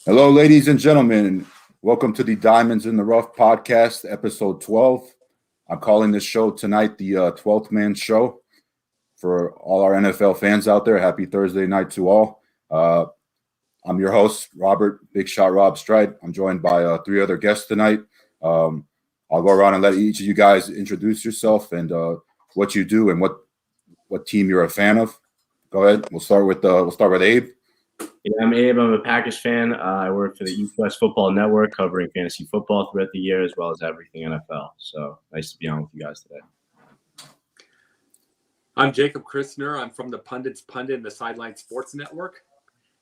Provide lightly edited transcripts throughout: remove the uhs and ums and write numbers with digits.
Hello, ladies and gentlemen. Welcome to the Diamonds in the Rough podcast, episode 12. I'm calling this show tonight the 12th Man Show. For all our NFL fans out there, happy Thursday night to all. I'm your host, Robert Big Shot Rob Stride. I'm joined by three other guests tonight. I'll go around and let each of you guys introduce yourself and what you do and what team you're a fan of. Go ahead. We'll start with Abe. Yeah, I'm Abe. I'm a Packers fan. I work for the East West Football Network, covering fantasy football throughout the year as well as everything NFL. So nice to be on with you guys today. I'm Jacob Christner. I'm from the Pundits Pundit and the Sideline Sports Network,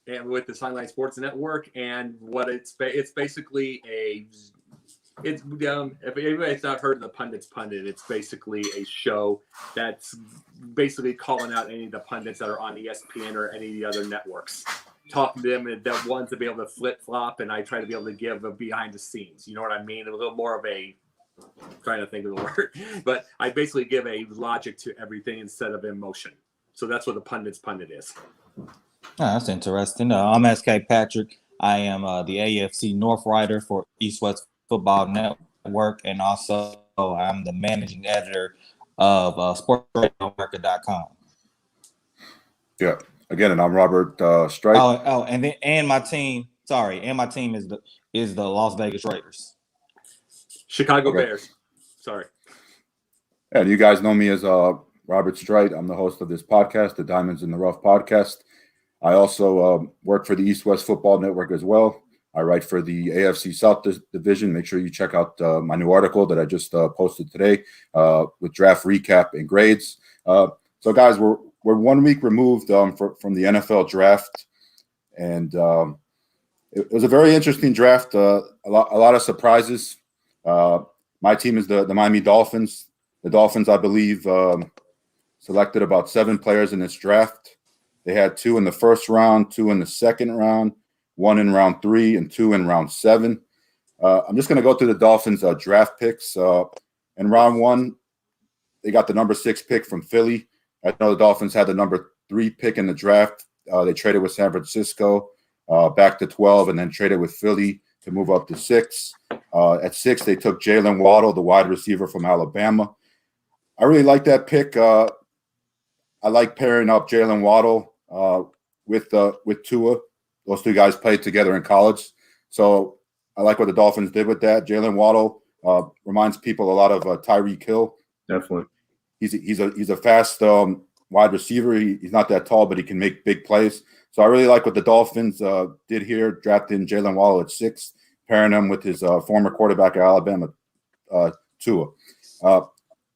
and with the Sideline Sports Network, and what it's basically if anybody's not heard of the Pundits Pundit, it's basically a show that's basically calling out any of the pundits that are on ESPN or any of the other networks, talking to them, and that ones to be able to flip flop, and I try to be able to give a behind the scenes. You know what I mean? A little more of a trying to think of the word, but I basically give a logic to everything instead of emotion. So that's what the Pundits Pundit is. Oh, that's interesting. I'm SK Patrick. I am the AFC North writer for East West Football Network, and also I'm the managing editor of SportsRadioAmerica.com. Yeah. Again, and I'm Robert Strike. And my team is the Las Vegas Raiders. Chicago Bears. Sorry. And you guys know me as Robert Strite. I'm the host of this podcast, the Diamonds in the Rough podcast. I also work for the East West Football Network as well. I write for the AFC South Division. Make sure you check out my new article that I just posted today with draft recap and grades. So, guys, we're 1 week removed from the NFL draft, and it was a very interesting draft. A lot of surprises. My team is the Miami Dolphins. The Dolphins, I believe, selected about 7 players in this draft. They had 2 in the first round, 2 in the second round, 1 in round 3, and 2 in round 7. I'm just going to go through the Dolphins' draft picks. In round 1, they got the number 6 pick from Philly. I know the Dolphins had the number 3 pick in the draft. They traded with San Francisco back to 12 and then traded with Philly to move up to 6. At 6, they took Jalen Waddle, the wide receiver from Alabama. I really like that pick. I like pairing up Jalen Waddle with Tua. Those 2 guys played together in college. So I like what the Dolphins did with that. Jalen Waddle reminds people a lot of Tyreek Hill. Definitely. He's a fast wide receiver. He's not that tall, but he can make big plays. So I really like what the Dolphins did here, drafting Jalen Waddle at 6, pairing him with his former quarterback at Alabama, Tua.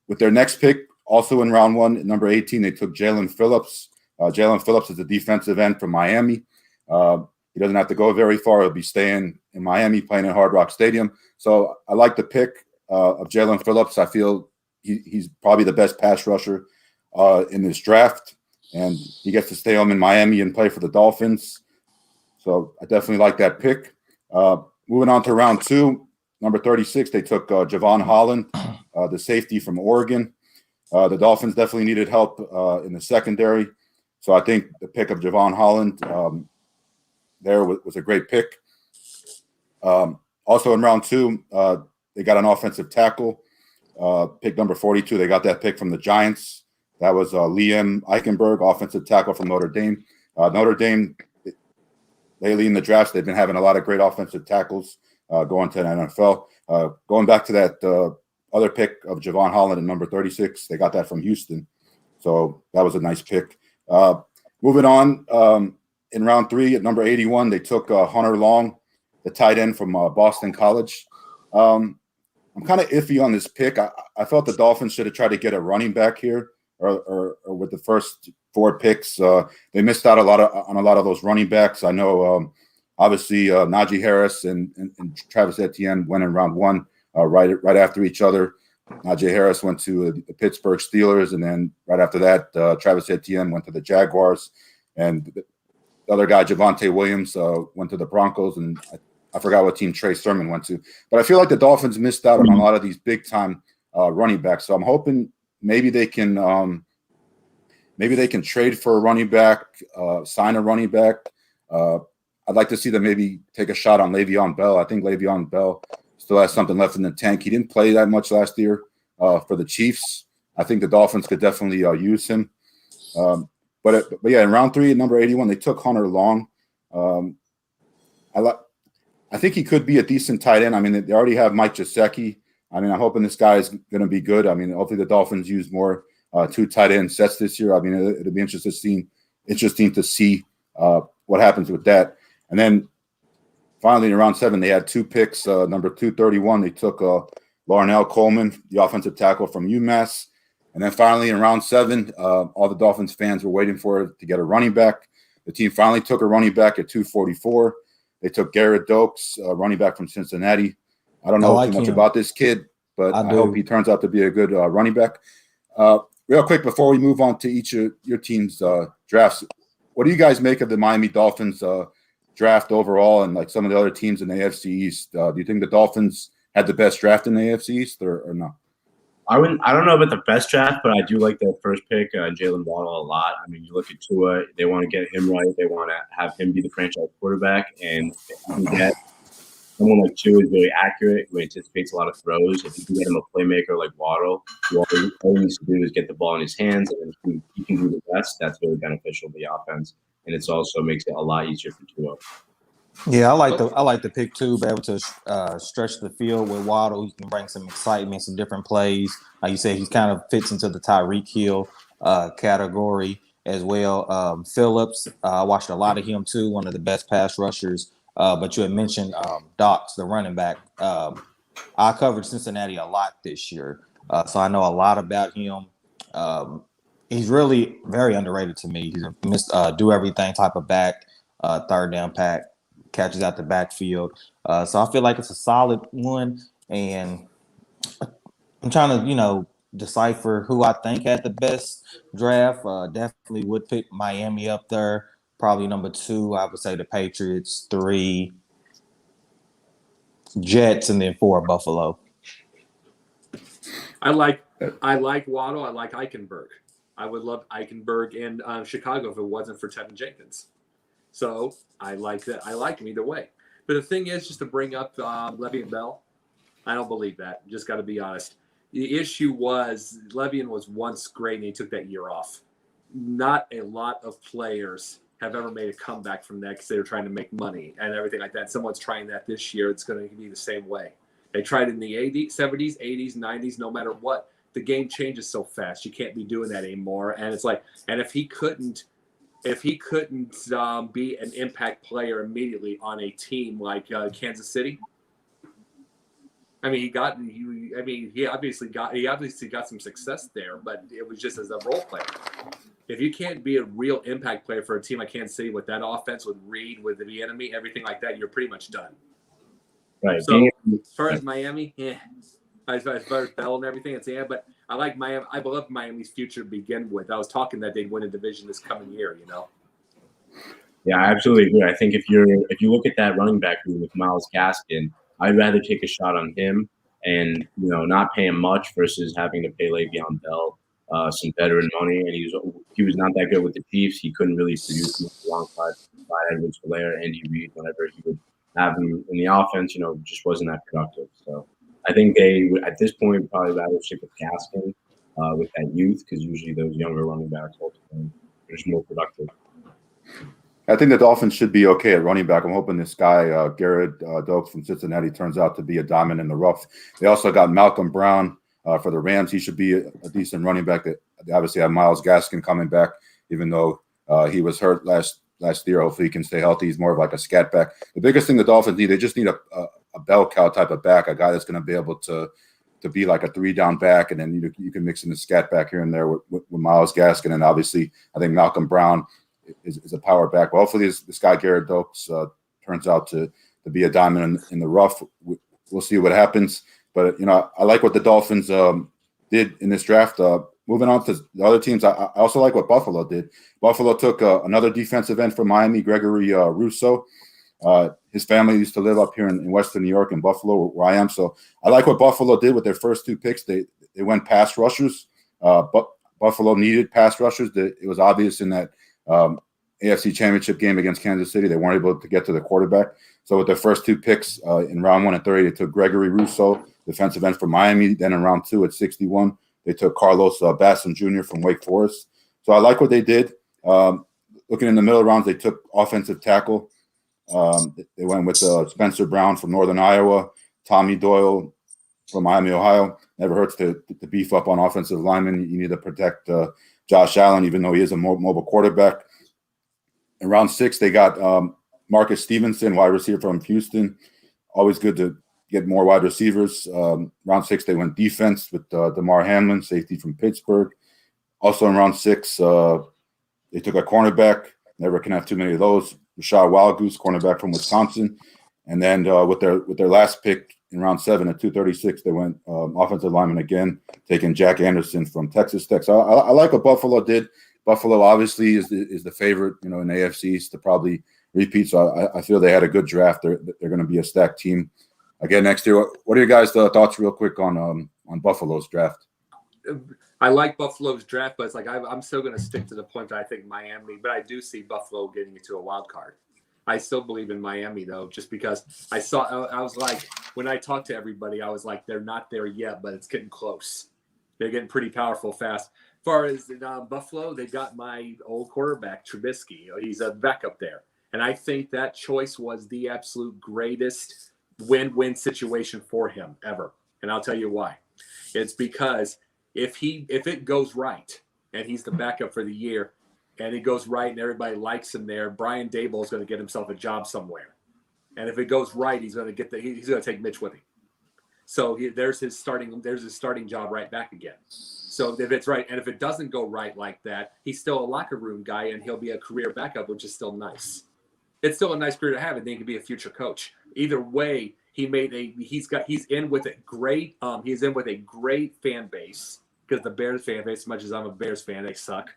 With their next pick, also in round 1, at number 18, they took Jalen Phillips. Jalen Phillips is a defensive end from Miami. He doesn't have to go very far. He'll be staying in Miami, playing at Hard Rock Stadium. So I like the pick of Jalen Phillips. I feel he's probably the best pass rusher in this draft, and he gets to stay home in Miami and play for the Dolphins. So I definitely like that pick. Moving on to round 2, number 36, they took Javon Holland, the safety from Oregon. The Dolphins definitely needed help in the secondary. So I think the pick of Javon Holland there was a great pick. Also in round 2, they got an offensive tackle. Pick number 42, they got that pick from the Giants. That was Liam Eichenberg, offensive tackle from Notre Dame. Notre Dame, lately in the drafts, they've been having a lot of great offensive tackles going to the NFL. Going back to that other pick of Javon Holland at number 36, they got that from Houston. So that was a nice pick. Moving on, in round 3 at number 81, they took Hunter Long, the tight end from Boston College. I'm kind of iffy on this pick. I felt the Dolphins should have tried to get a running back here, or with the first 4 picks. They missed out on a lot of those running backs. I know, obviously, Najee Harris and Travis Etienne went in round 1 right after each other. Najee Harris went to the Pittsburgh Steelers, and then right after that, Travis Etienne went to the Jaguars, and the other guy, Javonte Williams, went to the Broncos, and I forgot what team Trey Sermon went to. But I feel like the Dolphins missed out on a lot of these big-time running backs. So I'm hoping maybe they can trade for a running back, sign a running back. I'd like to see them maybe take a shot on Le'Veon Bell. I think Le'Veon Bell still has something left in the tank. He didn't play that much last year for the Chiefs. I think the Dolphins could definitely use him. But yeah, in round 3, at number 81, they took Hunter Long. I think he could be a decent tight end. I mean, they already have Mike Gesicki. I mean, I'm hoping this guy is going to be good. I mean, hopefully the Dolphins use more 2 tight end sets this year. I mean, it'll be interesting to see what happens with that. And then finally in round 7, they had 2 picks. Number 231, they took Larnell Coleman, the offensive tackle from UMass. And then finally in round 7, all the Dolphins fans were waiting for it to get a running back. The team finally took a running back at 244. They took Garrett Dokes, running back from Cincinnati. I don't know too much about this kid, but I hope he turns out to be a good running back. Real quick, before we move on to each of your team's drafts, what do you guys make of the Miami Dolphins draft overall and like some of the other teams in the AFC East? Do you think the Dolphins had the best draft in the AFC East or no? I don't know about the best draft, but I do like their first pick, Jalen Waddle, a lot. I mean, you look at Tua, they want to get him right. They want to have him be the franchise quarterback. And if you can get someone like Tua is very accurate, who anticipates a lot of throws. If you can get him a playmaker like Waddle, all he needs to do is get the ball in his hands, and then he can do the rest. That's really beneficial to the offense. And it also makes it a lot easier for Tua. Yeah, I like the pick too. Be able to stretch the field with Waddle. He can bring some excitement, some different plays. Like you said, he kind of fits into the Tyreek Hill category as well. Phillips, I watched a lot of him too. One of the best pass rushers. But you had mentioned Dox, the running back. I covered Cincinnati a lot this year, so I know a lot about him. He's really very underrated to me. He's a do everything type of back, third down pack. Catches out the backfield. So I feel like it's a solid one. And I'm trying to, decipher who I think had the best draft. Definitely would pick Miami up there. Probably number 2, I would say the Patriots, 3, Jets, and then 4, Buffalo. I like Waddle. I like Eichenberg. I would love Eichenberg in Chicago if it wasn't for Tevin Jenkins. So I like that. I like him either way. But the thing is, just to bring up Le'Veon Bell, I don't believe that. Just got to be honest. The issue was Le'Veon was once great and he took that year off. Not a lot of players have ever made a comeback from that because they were trying to make money and everything like that. Someone's trying that this year. It's going to be the same way. They tried in the 80s, 70s, 80s, 90s, no matter what. The game changes so fast. You can't be doing that anymore. And it's like, and if he couldn't be an impact player immediately on a team like Kansas City, I mean, he obviously got some success there, but it was just as a role player. If you can't be a real impact player for a team like Kansas City with that offense, with Reed, with the enemy, everything like that, you're pretty much done. Right. So as far as Miami, as far as Bell and everything, it's but I like Miami. I love Miami's future to begin with. I was talking that they'd win a division this coming year. Yeah, I absolutely agree. I think if you look at that running back room with Myles Gaskin, I'd rather take a shot on him and not pay him much versus having to pay Le'Veon Bell some veteran money. And he was not that good with the Chiefs. He couldn't really produce alongside Edwards-Helaire, Andy Reid. Whenever he would have him in the offense, just wasn't that productive. So I think they would, at this point, probably rather stick with Gaskin with that youth, because usually those younger running backs ultimately are just more productive. I think the Dolphins should be okay at running back. I'm hoping this guy, Garrett Dokes from Cincinnati, turns out to be a diamond in the rough. They also got Malcolm Brown for the Rams. He should be a decent running back. They obviously have Myles Gaskin coming back, even though he was hurt last year. Hopefully he can stay healthy. He's more of like a scat back. The biggest thing the Dolphins need, they just need a bell cow type of back, a guy that's going to be able to be like a 3-down back, and then you can mix in the scat back here and there with Myles Gaskin. And obviously I think Malcolm Brown is a power back. Well, hopefully this guy Garrett Dokes turns out to be a diamond in the rough. We'll see what happens. But I like what the Dolphins did in this draft. Moving on to the other teams, I also like what Buffalo did. Buffalo took another defensive end from Miami, Gregory Rousseau. His family used to live up here in Western New York, in Buffalo, where I am. So I like what Buffalo did with their first 2 picks. They went pass rushers, but Buffalo needed pass rushers. It was obvious in that AFC Championship game against Kansas City. They weren't able to get to the quarterback. So with their first 2 picks in round 1 at 30, they took Gregory Rousseau, defensive end from Miami. Then in round 2 at 61, they took Carlos Basson Jr. from Wake Forest. So I like what they did. Looking in the middle rounds, they took offensive tackle. They went with Spencer Brown from Northern Iowa, Tommy Doyle from Miami, Ohio. Never hurts to beef up on offensive linemen. You need to protect Josh Allen, even though he is a mobile quarterback. In round 6, they got Marcus Stevenson, wide receiver from Houston. Always good to get more wide receivers. Round 6, they went defense with DeMar Hamlin, safety from Pittsburgh. Also in round 6, they took a cornerback. Never can have too many of those. Rashad Wildgoose, cornerback from Wisconsin. And then with their last pick in round 7 at 236, they went offensive lineman again, taking Jack Anderson from Texas Tech. So I like what Buffalo did. Buffalo obviously is the favorite, in AFC East to probably repeat. So I feel they had a good draft. They're going to be a stacked team again next year. What are your guys' thoughts, real quick, on Buffalo's draft? I like Buffalo's draft, but it's like I'm still going to stick to the point that I think Miami. But I do see Buffalo getting into a wild card. I still believe in Miami, though, just because I was like, when I talked to everybody, I was like, they're not there yet, but it's getting close. They're getting pretty powerful fast. As far as Buffalo, they got my old quarterback, Trubisky. He's a backup there. And I think that choice was the absolute greatest win-win situation for him ever. And I'll tell you why. It's because if it goes right and he's the backup for the year, and it goes right and everybody likes him there, Brian Dable is going to get himself a job somewhere. And if it goes right, he's going to he's going to take Mitch with him. So there's his starting job right back again. So if it's right, and if it doesn't go right like that, he's still a locker room guy and he'll be a career backup, which is still nice. It's still a nice career to have, and then he can be a future coach. Either way, he's in with a great fan base, because the Bears fan base, as much as I'm a Bears fan, they suck.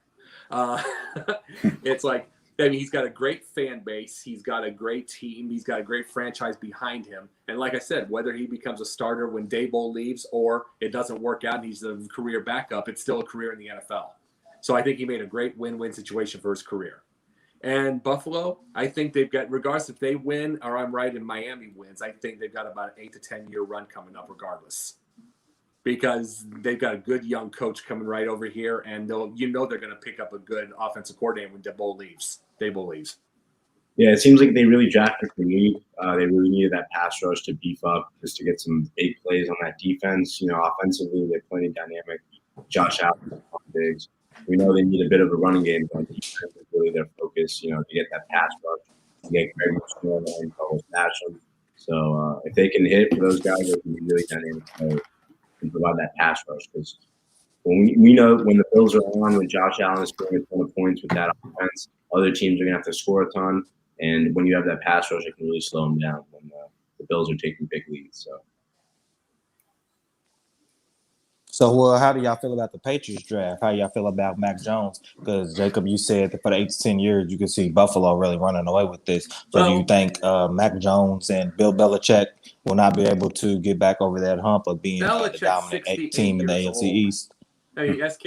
It's like, he's got a great fan base. He's got a great team. He's got a great franchise behind him. And like I said, whether he becomes a starter when Daboll leaves or it doesn't work out and he's a career backup, it's still a career in the NFL. So I think he made a great win-win situation for his career. And Buffalo, I think they've got, regardless if they win or I'm right and Miami wins, I think they've got about an 8 to 10 year run coming up regardless. Because they've got a good young coach coming right over here, and they're going to pick up a good offensive coordinator when Daboll leaves. Yeah, it seems like they really drafted for need. They really needed that pass rush to beef up, just to get some big plays on that defense. Offensively, they're plenty dynamic. Josh Allen, Diggs. We know they need a bit of a running game, but defense is really their focus. To get that pass rush, to get Greg Machine and Carlos Basham. So if they can hit for those guys, they can be really dynamic and provide that pass rush, because we know when the Bills are on, when Josh Allen is scoring a ton of points with that offense, other teams are going to have to score a ton. And when you have that pass rush, it can really slow them down when the Bills are taking big leads. So, how do y'all feel about the Patriots draft? How y'all feel about Mac Jones? Because, Jacob, you said that for the 8 to 10 years, you could see Buffalo really running away with this. So, do you think Mac Jones and Bill Belichick will not be able to get back over that hump of being the dominant team in the AFC East? I mean, SK,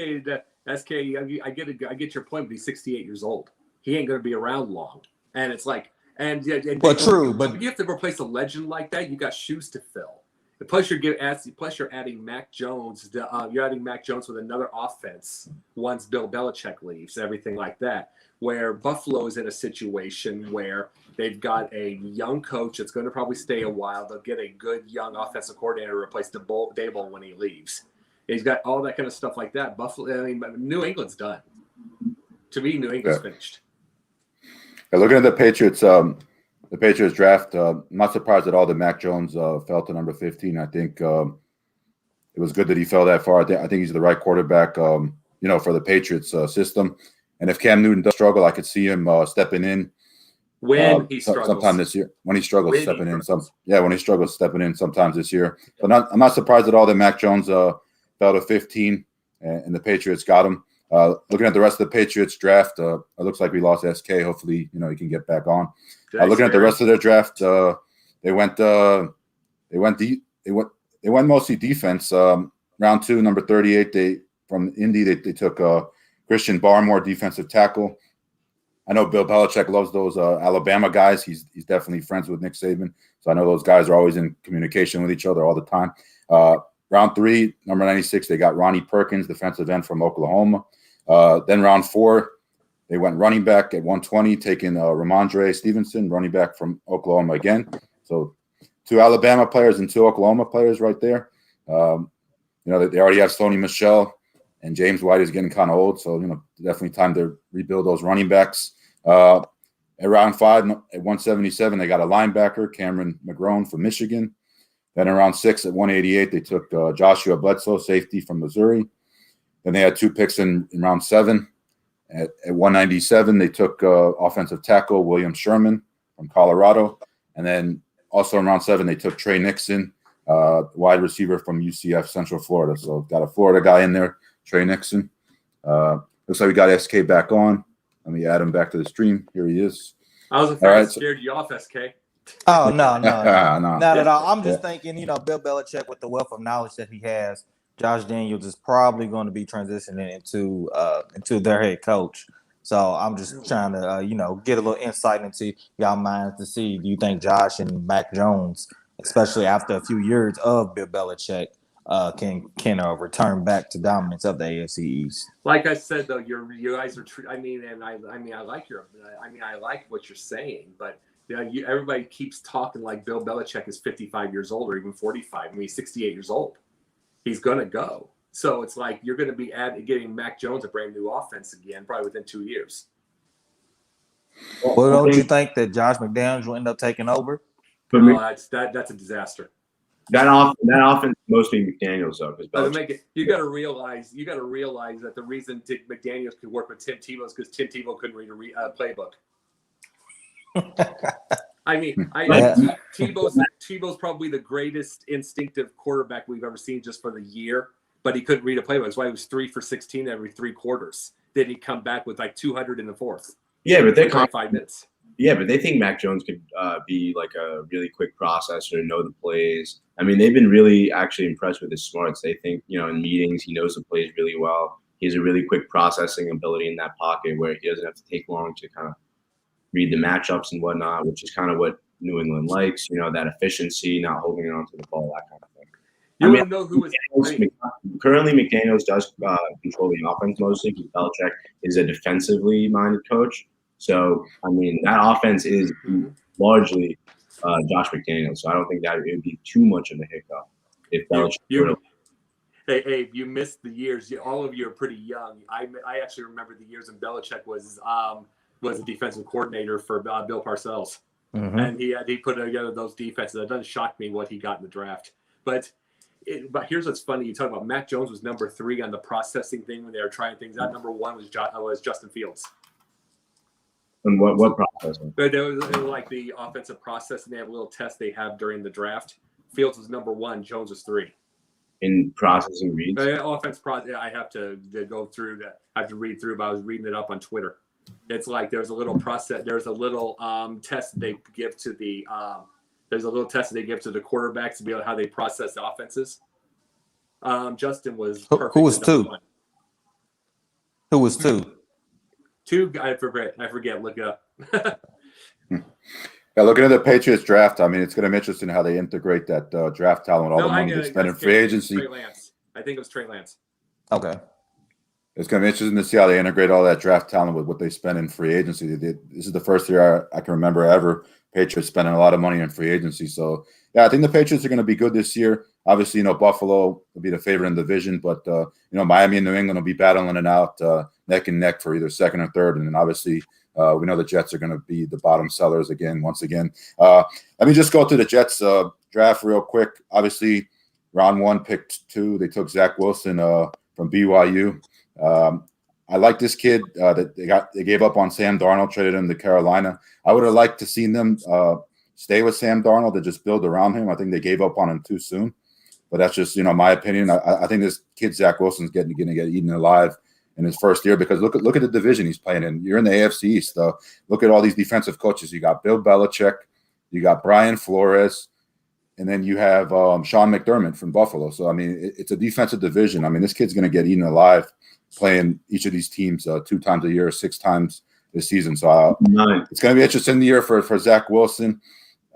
I get your point, but he's 68 years old. He ain't going to be around long. And it's like, but you have to replace a legend like that. You got shoes to fill. Plus, you're adding Mac Jones. You're adding Mac Jones with another offense once Bill Belichick leaves, everything like that. Where Buffalo is in a situation where they've got a young coach that's going to probably stay a while. They'll get a good young offensive coordinator to replace Daboll when he leaves. He's got all that kind of stuff like that. New England's done. To me, New England's finished. Yeah, looking at the Patriots draft, I'm not surprised at all that Mac Jones fell to number 15. I think it was good that he fell that far. I think he's the right quarterback, for the Patriots system. And if Cam Newton does struggle, I could see him stepping in when he struggles sometime this year. When he struggles, stepping in sometimes this year. So I'm not surprised at all that Mac Jones fell to 15, and the Patriots got him. Looking at the rest of the Patriots draft, it looks like we lost SK. Hopefully, he can get back on. Looking at the rest of their draft, they went mostly defense. Round 2, number 38, from Indy, they took Christian Barmore, defensive tackle. I know Bill Belichick loves those Alabama guys. He's definitely friends with Nick Saban. So I know those guys are always in communication with each other all the time. Round 3, number 96, they got Ronnie Perkins, defensive end from Oklahoma. Then round 4, they went running back at 120, taking Ramondre Stevenson, running back from Oklahoma again. So 2 Alabama players and 2 Oklahoma players right there. They already have Sony Michel, and James White is getting kind of old. So, definitely time to rebuild those running backs. At round 5, at 177, they got a linebacker, Cameron McGrone from Michigan. Then in round 6, at 188, they took Joshua Bledsoe, safety from Missouri. Then they had 2 picks in round 7. At 197, they took offensive tackle William Sherman from Colorado. And then also in round 7, they took Trey Nixon, wide receiver from UCF Central Florida. So got a Florida guy in there, Trey Nixon. Looks like we got SK back on. Let me add him back to the stream. Here he is. I was afraid I scared you off, SK. Oh, no. No. Not at all. I'm just thinking, Bill Belichick, with the wealth of knowledge that he has, Josh Daniels is probably going to be transitioning into their head coach. So I'm just trying to, get a little insight into y'all minds to see, do you think Josh and Mac Jones, especially after a few years of Bill Belichick, can return back to dominance of the AFC East? Like I said, though, you guys are. I like what you're saying, but everybody keeps talking like Bill Belichick is 55 years old or even 45. He's 68 years old. He's gonna go. So it's like you're going to be getting Mac Jones a brand new offense again, probably within 2 years. Well, don't you think that Josh McDaniels will end up taking over? That's a disaster. That offense is mostly McDaniels though. You got to realize that the reason McDaniels could work with Tim Tebow is because Tim Tebow couldn't read a playbook. Tebow's probably the greatest instinctive quarterback we've ever seen just for the year, but he couldn't read a playbook. That's why he was 3 for 16 every 3 quarters. Then he'd come back with like 200 in the 4th. Yeah, but they 5 minutes. Yeah, but they think Mac Jones could be like a really quick processor, know the plays. I mean, they've been really actually impressed with his smarts. They think, in meetings, he knows the plays really well. He has a really quick processing ability in that pocket where he doesn't have to take long to kind of read the matchups and whatnot, which is kind of what New England likes, that efficiency, not holding on to the ball, that kind of thing. Know who is currently McDaniels does control the offense mostly because Belichick is a defensively minded coach. So, that offense is largely Josh McDaniels. So I don't think that it would be too much of a hiccup if Belichick. Hey, you missed the years. All of you are pretty young. I actually remember the years when Belichick was a defensive coordinator for Bill Parcells. Mm-hmm. And he put together those defenses. It doesn't shock me what he got in the draft. But here's what's funny. You talk about Mac Jones was number 3 on the processing thing when they were trying things out. Number 1 was Justin Fields. And what processing? But there was like the offensive process, and they have a little test they have during the draft. Fields was number 1. Jones was 3. In processing reads? Offense process. I have to go through that. I have to read through, but I was reading it up on Twitter. It's like there's a little process. There's a little test they give to the quarterbacks to be able how they process the offenses. Justin was perfect. Who was 2? Who was 2? 2. I forget. Look it up. Yeah, looking at the Patriots draft, it's going to be interesting how they integrate that draft talent, all the money they spend in free agency. Trey Lance. I think it was Trey Lance. Okay. It's going to be interesting to see how they integrate all that draft talent with what they spend in free agency. This is the first year I can remember ever Patriots spending a lot of money in free agency. So, yeah, I think the Patriots are going to be good this year. Obviously, Buffalo will be the favorite in the division, but, Miami and New England will be battling it out neck and neck for either second or third. And then obviously we know the Jets are going to be the bottom sellers once again. Let me just go through the Jets draft real quick. Obviously, round 1, pick 2, they took Zach Wilson from BYU. I like this kid that they gave up on Sam Darnold, traded him to Carolina. I would have liked to seen them stay with Sam Darnold and just build around him. I think they gave up on him too soon, but that's just my opinion. I think this kid Zach Wilson's going to get eaten alive in his first year because look at the division he's playing in. You're in the AFC East. Look at all these defensive coaches. You got Bill Belichick, you got Brian Flores, and then you have Sean McDermott from Buffalo. So it's a defensive division. This kid's going to get eaten alive playing each of these teams 2 times a year, 6 times this season. So it's going to be interesting year for Zach Wilson.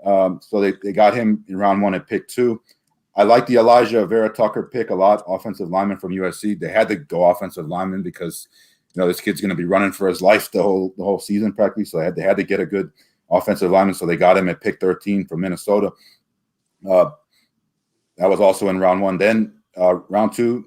So they got him in round 1 at pick 2. I like the Elijah Vera Tucker pick a lot, offensive lineman from USC. They had to go offensive lineman because this kid's going to be running for his life the whole season practically. So they had to get a good offensive lineman. So they got him at pick 13 from Minnesota. That was also in round 1. Then round 2,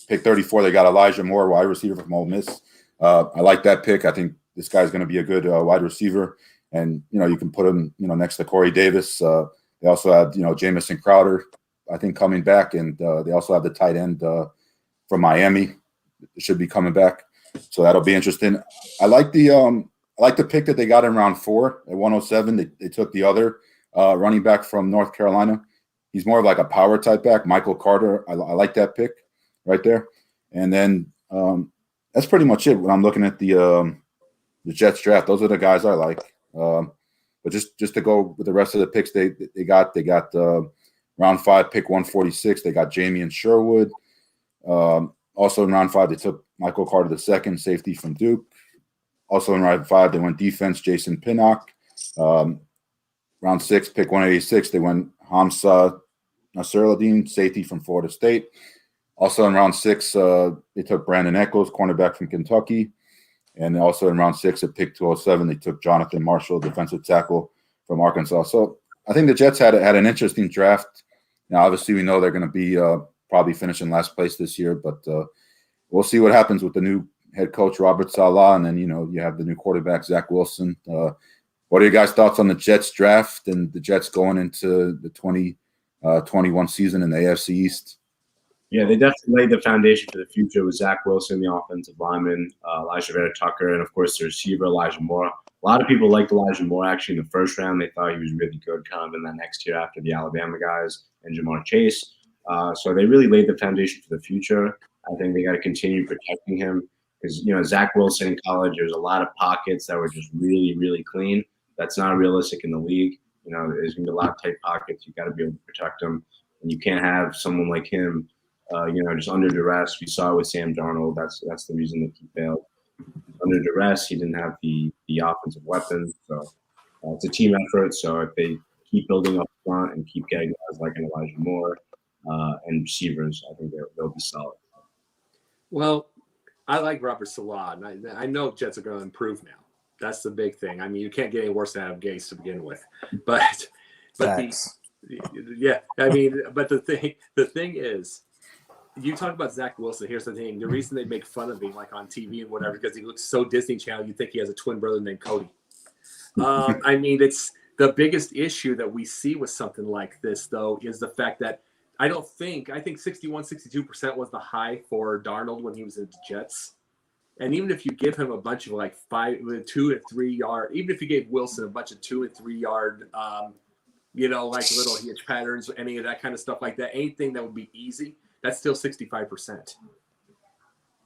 pick 34, they got Elijah Moore, wide receiver from Ole Miss. I like that pick. I think this guy's going to be a good wide receiver. And, you can put him, next to Corey Davis. They also had, Jamison Crowder, I think, coming back. And they also have the tight end from Miami. It should be coming back. So that'll be interesting. I like the pick that they got in round 4 at 107. They took the other running back from North Carolina. He's more of like a power type back, Michael Carter. I like that pick right there. And then that's pretty much it when I'm looking at the Jets draft. Those are the guys I like. But just to go with the rest of the picks they got round 5, pick 146. They got Jamian Sherwood. Also in round 5, they took Michael Carter II, safety from Duke. Also in round 5, they went defense, Jason Pinnock. Round 6, pick 186, they went Hamza Nasruddin, safety from Florida State. Also in round 6, they took Brandon Echols, cornerback from Kentucky. And also in round 6 at pick 207, they took Jonathan Marshall, defensive tackle from Arkansas. So I think the Jets had an interesting draft. Now, obviously, we know they're going to be probably finishing last place this year, but we'll see what happens with the new head coach, Robert Saleh, and then, you have the new quarterback, Zach Wilson. What are your guys' thoughts on the Jets draft and the Jets going into the 2021 season in the AFC East? Yeah, they definitely laid the foundation for the future with Zach Wilson, the offensive lineman, Elijah Vera Tucker, and, of course, the receiver, Elijah Moore. A lot of people liked Elijah Moore, actually, in the first round. They thought he was really good kind of in that next year after the Alabama guys and Jamar Chase. So they really laid the foundation for the future. I think they got to continue protecting him because, Zach Wilson in college, there's a lot of pockets that were just really, really clean. That's not realistic in the league. There's going to be a lot of tight pockets. You got to be able to protect them. And you can't have someone like him, just under duress. We saw it with Sam Darnold. That's the reason that he failed. Under duress, he didn't have the offensive weapons. So it's a team effort. So if they keep building up front and keep getting guys like an Elijah Moore and receivers, I think they'll be solid. Well, I like Robert Saleh. And I know Jets are going to improve now. That's the big thing. I mean, you can't get any worse than Adam Gase to begin with. But the thing is, you talk about Zach Wilson. Here's the thing: the reason they make fun of him, like on TV and whatever, because he looks so Disney Channel. You think he has a twin brother named Cody. I mean, it's the biggest issue that we see with something like this, though, is the fact that I think 61-62% was the high for Darnold when he was at the Jets. And even if you give him a bunch of like 2 and 3 yard, even if you gave Wilson a bunch of 2 and 3 yard, like little hitch patterns, any of that kind of stuff like that, anything that would be easy, that's still 65%.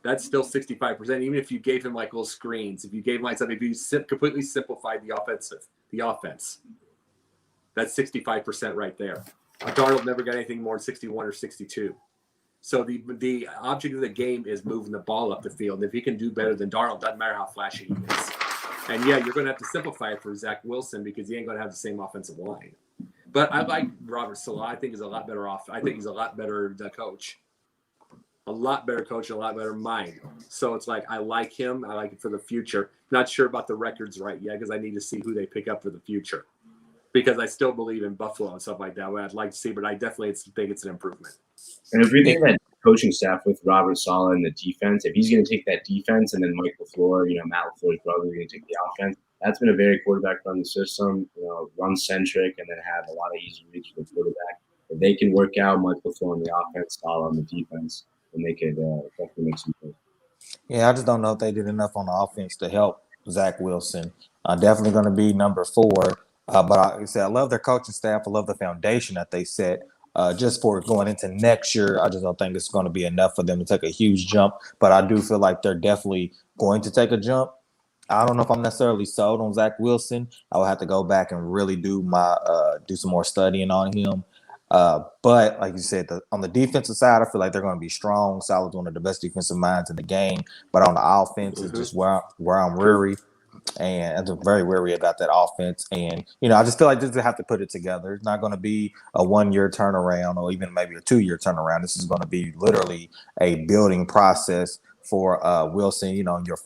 That's still 65%. Even if you gave him like little screens, if you gave him like something, if you completely simplified the offense, that's 65% right there. Darnold never got anything more than 61 or 62. So the object of the game is moving the ball up the field. And if he can do better than Darnold, doesn't matter how flashy he is. And yeah, you're going to have to simplify it for Zach Wilson because he ain't going to have the same offensive line. But I like Robert Saleh. I think he's a lot better off. I think he's a lot better coach. A lot better coach, a lot better mind. So it's like I like him. I like it for the future. Not sure about the records right yet because I need to see who they pick up for the future. Because I still believe in Buffalo and stuff like that. What I'd like to see, but I definitely think it's an improvement. And if we think that coaching staff with Robert Saleh and the defense, if he's going to take that defense and then Mike LaFleur, Matt LaFleur's brother, going to take the offense, that's been a very quarterback-friendly system, run-centric, and then have a lot of easy reads for the quarterback. If they can work out Mike LaFleur on the offense, Saleh on the defense, then they could definitely make some plays. Yeah, I just don't know if they did enough on the offense to help Zach Wilson. Definitely going to be number 4. But like I said, I love their coaching staff. I love the foundation that they set. Just for going into next year, I just don't think it's going to be enough for them to take a huge jump. But I do feel like they're definitely going to take a jump. I don't know if I'm necessarily sold on Zach Wilson. I will have to go back and really do some more studying on him. But like you said, on the defensive side, I feel like they're going to be strong. Saleh's one of the best defensive minds in the game. But on the offense, is just where I'm weary. And I'm very wary about that offense. And, I just feel like this will have to put it together. It's not going to be a 1-year turnaround or even maybe a 2-year turnaround. This is going to be literally a building process for Wilson, in your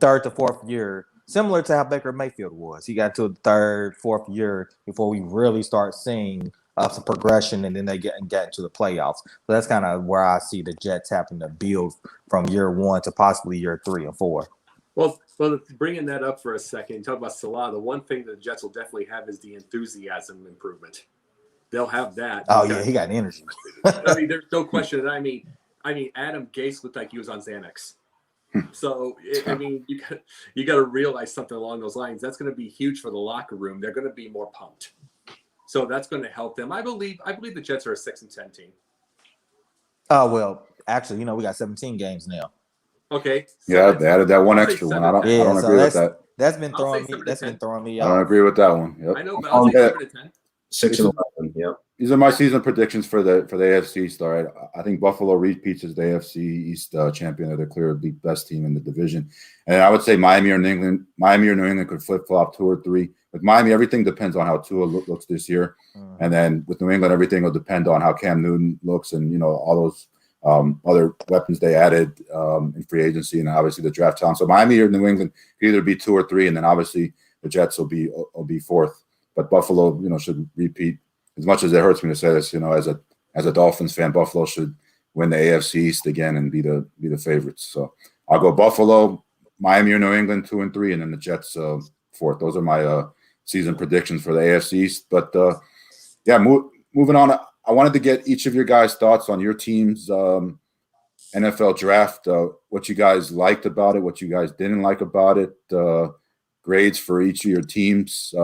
third to fourth year, similar to how Baker Mayfield was. He got to the third, fourth year before we really start seeing some progression, and then they get into the playoffs. So that's kind of where I see the Jets having to build from year 1 to possibly year 3 and 4. Well, bringing that up for a second, talk about Salah. The one thing that the Jets will definitely have is the enthusiasm improvement. They'll have that. Oh, yeah, he got energy. I mean, there's no question. I mean, Adam Gase looked like he was on Xanax. So, I mean, you got to realize something along those lines. That's going to be huge for the locker room. They're going to be more pumped. So that's going to help them. I believe the Jets are a 6-10 team. Oh, well, actually, we got 17 games now. Okay. Yeah, they added that one extra one. I don't agree with that. That's been throwing me off. I don't agree with that one. Yep. I know, but I'll say 7-10. 6-11. Yep. These are my season predictions for the AFC East. All right, I think Buffalo repeats as the AFC East champion. They're the clear best team in the division, and I would say Miami or New England could flip flop 2 or 3. With Miami, everything depends on how Tua looks this year, and then with New England, everything will depend on how Cam Newton looks, and all those other weapons they added in free agency, and obviously the draft talent. So Miami or New England could either be 2 or 3, and then obviously the Jets will be 4th. But Buffalo, should repeat. As much as it hurts me to say this, as a Dolphins fan, Buffalo should win the AFC East again and be the favorites. So I'll go Buffalo, Miami or New England 2 and 3, and then the Jets 4th. Those are my season predictions for the AFC East. But moving on, I wanted to get each of your guys' thoughts on your team's NFL draft. What you guys liked about it, what you guys didn't like about it, grades for each of your teams.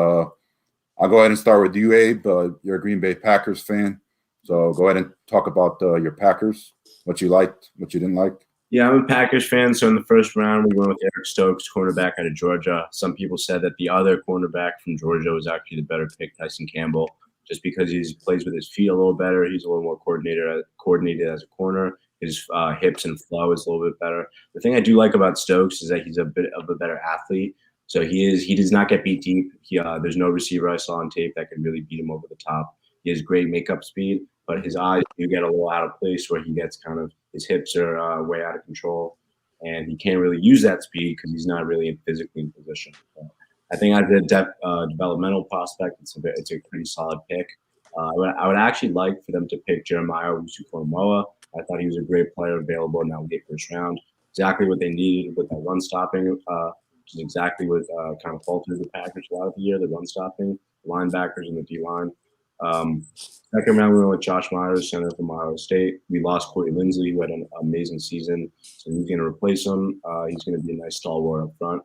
I'll go ahead and start with you, Abe. You're a Green Bay Packers fan, so go ahead and talk about your Packers, what you liked, what you didn't like. Yeah, I'm a Packers fan. So in the first round, we went with Eric Stokes, cornerback out of Georgia. Some people said that the other cornerback from Georgia was actually the better pick, Tyson Campbell, just because he plays with his feet a little better. He's a little more coordinated as a corner. His hips and flow is a little bit better. The thing I do like about Stokes is that he's a bit of a better athlete. So he does not get beat deep. There's no receiver I saw on tape that could really beat him over the top. He has great makeup speed, but his eyes do get a little out of place where he gets his hips are way out of control, and he can't really use that speed because he's not really physically in position. So I think as a developmental prospect, it's a pretty solid pick. I would actually like for them to pick Jeremiah Owusu-Koramoah. I thought he was a great player available in that late first round. Exactly what they needed with that run stopping, which is exactly what kind of faltered the Packers throughout the year, the run stopping, linebackers, and the D-line. Second round, we went with Josh Myers, center from Ohio State. We lost Corey Linsley, who had an amazing season, so he's going to replace him. He's going to be a nice stalwart up front.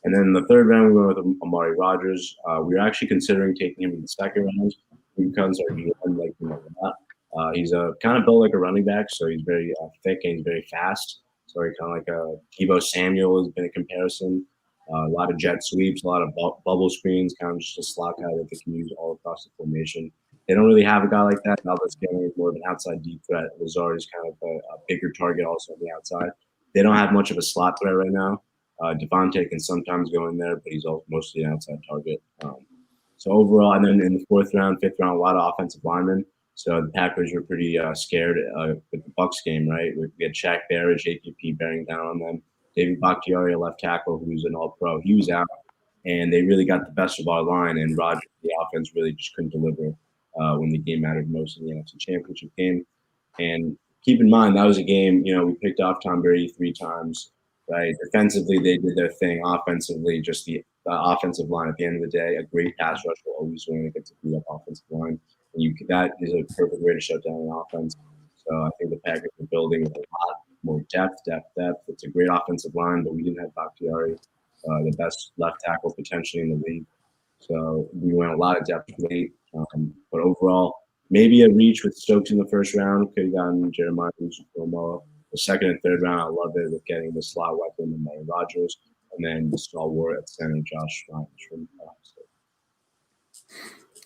And then in the third round, we went with Amari Rodgers. We were actually considering taking him in the second round because our GM liked him a lot. He's kind of built like a running back, so he's very thick and he's very fast. So he's kind of like a Deebo Samuel has been a comparison. A lot of jet sweeps, a lot of bubble screens, kind of just a slot guy that they can use all across the formation. They don't really have a guy like that. Elvis Skinner is more of an outside deep threat. Lazard is kind of a bigger target also on the outside. They don't have much of a slot threat right now. Devontae can sometimes go in there, but he's mostly an outside target. So overall, and then in the fourth round, fifth round, a lot of offensive linemen. So the Packers were pretty scared with the Bucs game, right? We had Shaq Barrett, JPP bearing down on them. David Bakhtiari, a left tackle, who's an all-pro, he was out. And they really got the best of our line, and Rodgers, the offense, really just couldn't deliver when the game mattered most in the NFC Championship game. And keep in mind, that was a game, we picked off Tom Brady 3 times, right? Defensively, they did their thing. Offensively, just the offensive line at the end of the day, a great pass rush will always win against a beat-up offensive line. And that is a perfect way to shut down an offense. So I think the Packers are building with a lot more depth. It's a great offensive line, but we didn't have Bakhtiari, the best left tackle potentially in the league. So we went a lot of depth late. But overall, maybe a reach with Stokes in the first round. Could have gotten Jeremiah Owusu-Koramoah. The second and third round, I love it with getting the slot weapon and Amari Rodgers, and then the stalwart at center, Josh Myers from Ohio State.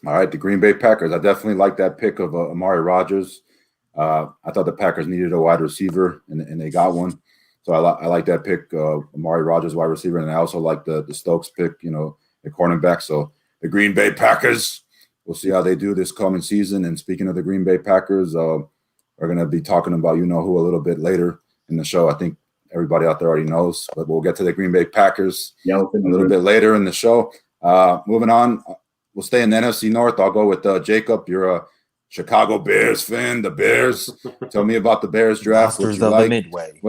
All right, the Green Bay Packers. I definitely like that pick of Amari Rodgers. I thought the Packers needed a wide receiver, and they got one. So I like that pick, Amari Rodgers, wide receiver, and I also like the Stokes pick, the cornerback. So the Green Bay Packers, we'll see how they do this coming season. And speaking of the Green Bay Packers, we're going to be talking about who a little bit later in the show. I think everybody out there already knows, but we'll get to the Green Bay Packers a little bit later in the show. Moving on, we'll stay in the NFC North. I'll go with Jacob. You're a Chicago Bears fan. The Bears. Tell me about the Bears draft. Monsters of the Midway.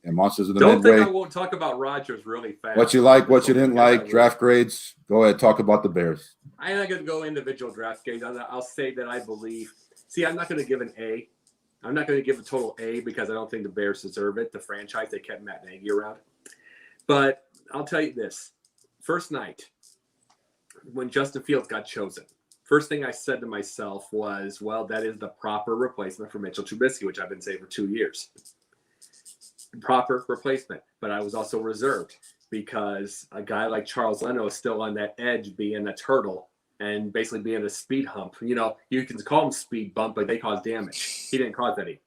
Monsters of the Don't Midway. think I won't talk about Rodgers really fast. What you like, what you didn't like, draft grades. Go ahead, talk about the Bears. I'm not going to go individual draft grades. I'll say that I believe. See, I'm not going to give an A. I'm not going to give a total A because I don't think the Bears deserve it. The franchise, they kept Matt Nagy around. But I'll tell you this. First night, when Justin Fields got chosen, first thing I said to myself was, well, that is the proper replacement for Mitchell Trubisky, which I've been saying for 2 years. Proper replacement. But I was also reserved because a guy like Charles Leno is still on that edge being a turtle and basically being a speed hump. You can call him speed bump, but they cause damage. He didn't cause any.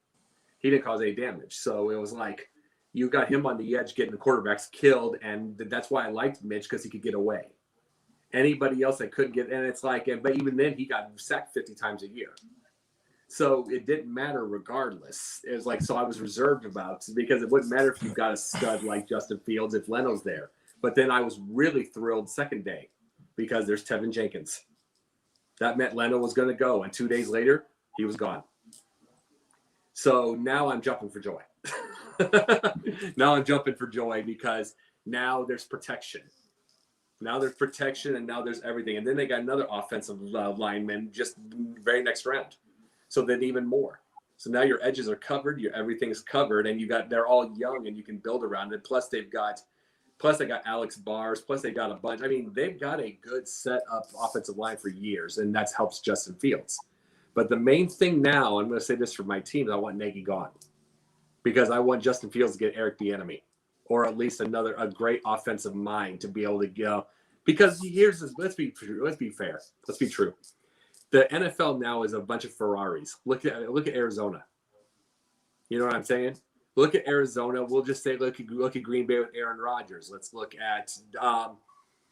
He didn't cause any damage. So it was like you got him on the edge getting the quarterbacks killed, and that's why I liked Mitch, because he could get away. Anybody else that couldn't get, and it's like, but even then he got sacked 50 times a year. So it didn't matter regardless. It was like, so I was reserved about it because it wouldn't matter if you got a stud like Justin Fields if Leno's there. But then I was really thrilled second day because there's Tevin Jenkins. That meant Leno was going to go, and 2 days later, he was gone. So now I'm jumping for joy. Now I'm jumping for joy because now there's protection. Now there's protection, and now there's everything. And then they got another offensive lineman just very next round. So then even more. So now your edges are covered, everything's covered, and they're all young and you can build around it. Plus they got Alex Bars, plus they got a bunch. I mean, they've got a good set up offensive line for years, and that helps Justin Fields. But the main thing now, I'm going to say this for my team, I want Nagy gone. Because I want Justin Fields to get Eric Bieniemy, or at least a great offensive mind to be able to go. Because let's be fair. Let's be true. The NFL now is a bunch of Ferraris. Look at Arizona. You know what I'm saying? Look at Arizona. We'll just say look at Green Bay with Aaron Rodgers. Let's look at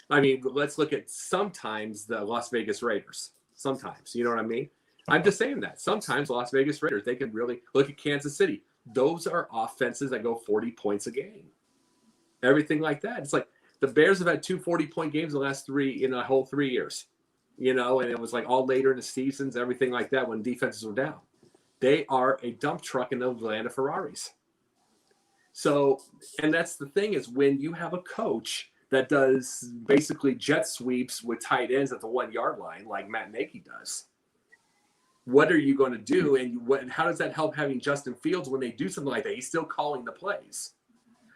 let's look at sometimes the Las Vegas Raiders. Sometimes, you know what I mean? I'm just saying that. Sometimes Las Vegas Raiders, they can really look at Kansas City. Those are offenses that go 40 points a game. Everything like that. It's like the Bears have had 2 40-point games in the last in a whole 3 years. And it was like all later in the seasons, everything like that when defenses were down. They are a dump truck in the land of Ferraris. So, and that's the thing is when you have a coach that does basically jet sweeps with tight ends at the 1 yard line, like Matt Nagy does, what are you going to do? And how does that help having Justin Fields when they do something like that? He's still calling the plays.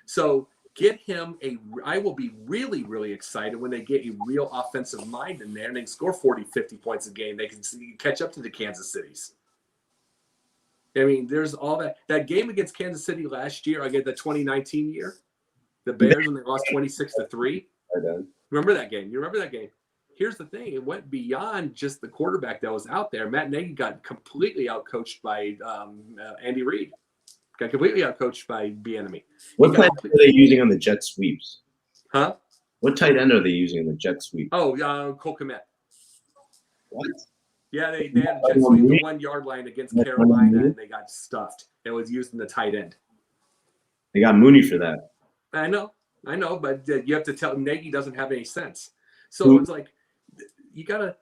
So get him I will be really, really excited when they get a real offensive mind in there and they can score 40, 50 points a game. They can catch up to the Kansas Cities. I mean, there's all that game against Kansas City last year, I get the 2019 year, the Bears when they lost 26-3. Remember that game? You remember that game? Here's the thing. It went beyond just the quarterback that was out there. Matt Nagy got completely outcoached by Andy Reid. Got completely outcoached by Bieniemy. What tight end are they using on the jet sweeps? Huh? What tight end are they using on the jet sweep? Oh, Cole Kmet. What? Yeah, they had jet sweep the 1 yard line against Carolina, and they got stuffed. It was used in the tight end. They got Mooney for that. I know, but you have to tell Nagy doesn't have any sense. So it's like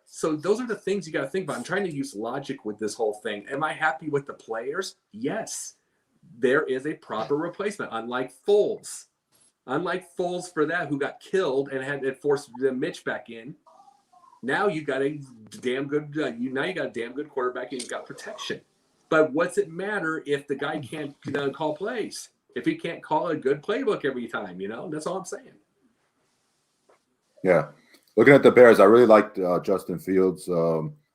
so those are the things you got to think about. I'm trying to use logic with this whole thing. Am I happy with the players? Yes. There is a proper replacement, unlike Foles. For that, who got killed and had to force Mitch back in. Now you got a damn good. You got a damn good quarterback and you got protection. But what's it matter if the guy can't call plays? If he can't call a good playbook every time, that's all I'm saying. Yeah, looking at the Bears, I really liked Justin Fields.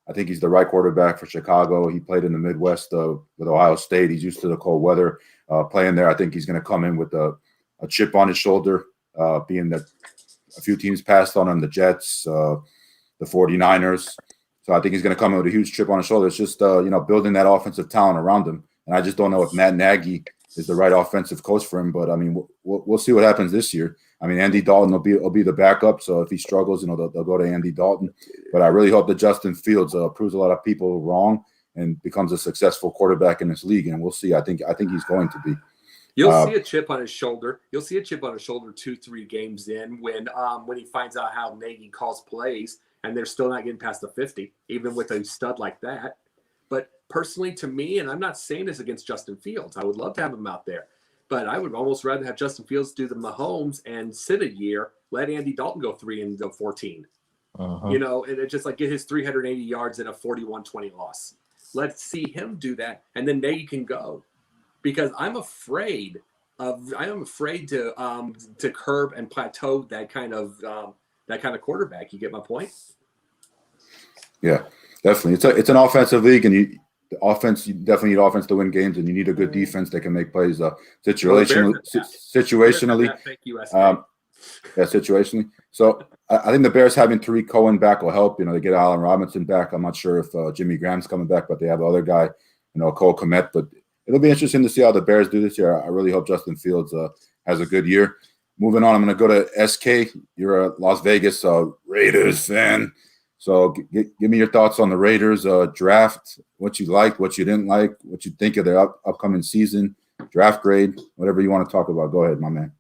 I think he's the right quarterback for Chicago. He played in the Midwest with Ohio State. He's used to the cold weather playing there. I think he's going to come in with a chip on his shoulder, being that a few teams passed on him, the Jets, the 49ers. So I think he's going to come in with a huge chip on his shoulder. It's just, building that offensive talent around him. And I just don't know if Matt Nagy is the right offensive coach for him. But I mean, we'll see what happens this year. I mean, Andy Dalton will be the backup. So if he struggles, they'll go to Andy Dalton. But I really hope that Justin Fields proves a lot of people wrong and becomes a successful quarterback in this league. And we'll see. I think he's going to be. You'll see a chip on his shoulder. You'll see a chip on his shoulder 2-3 games in when he finds out how Nagy calls plays, and they're still not getting past the 50, even with a stud like that. But personally, to me, and I'm not saying this against Justin Fields, I would love to have him out there, but I would almost rather have Justin Fields do the Mahomes and sit a year, let Andy Dalton go 3-14. You know, and it just like get his 380 yards in a 41-20 loss. Let's see him do that, and then Nagy can go. Because I'm afraid to curb and plateau that kind of quarterback. You get my point? Yeah, definitely. It's an offensive league, and you definitely need offense to win games, and you need a good defense that can make plays situationally. Thank you, situationally. So I think the Bears having Tariq Cohen back will help. You know, they get Allen Robinson back. I'm not sure if Jimmy Graham's coming back, but they have the other guy, Cole Kmet. But it'll be interesting to see how the Bears do this year. I really hope Justin Fields has a good year. Moving on, I'm going to go to SK. You're a Las Vegas Raiders fan. So give me your thoughts on the Raiders draft, what you liked, what you didn't like, what you think of their upcoming season, draft grade, whatever you want to talk about. Go ahead, my man.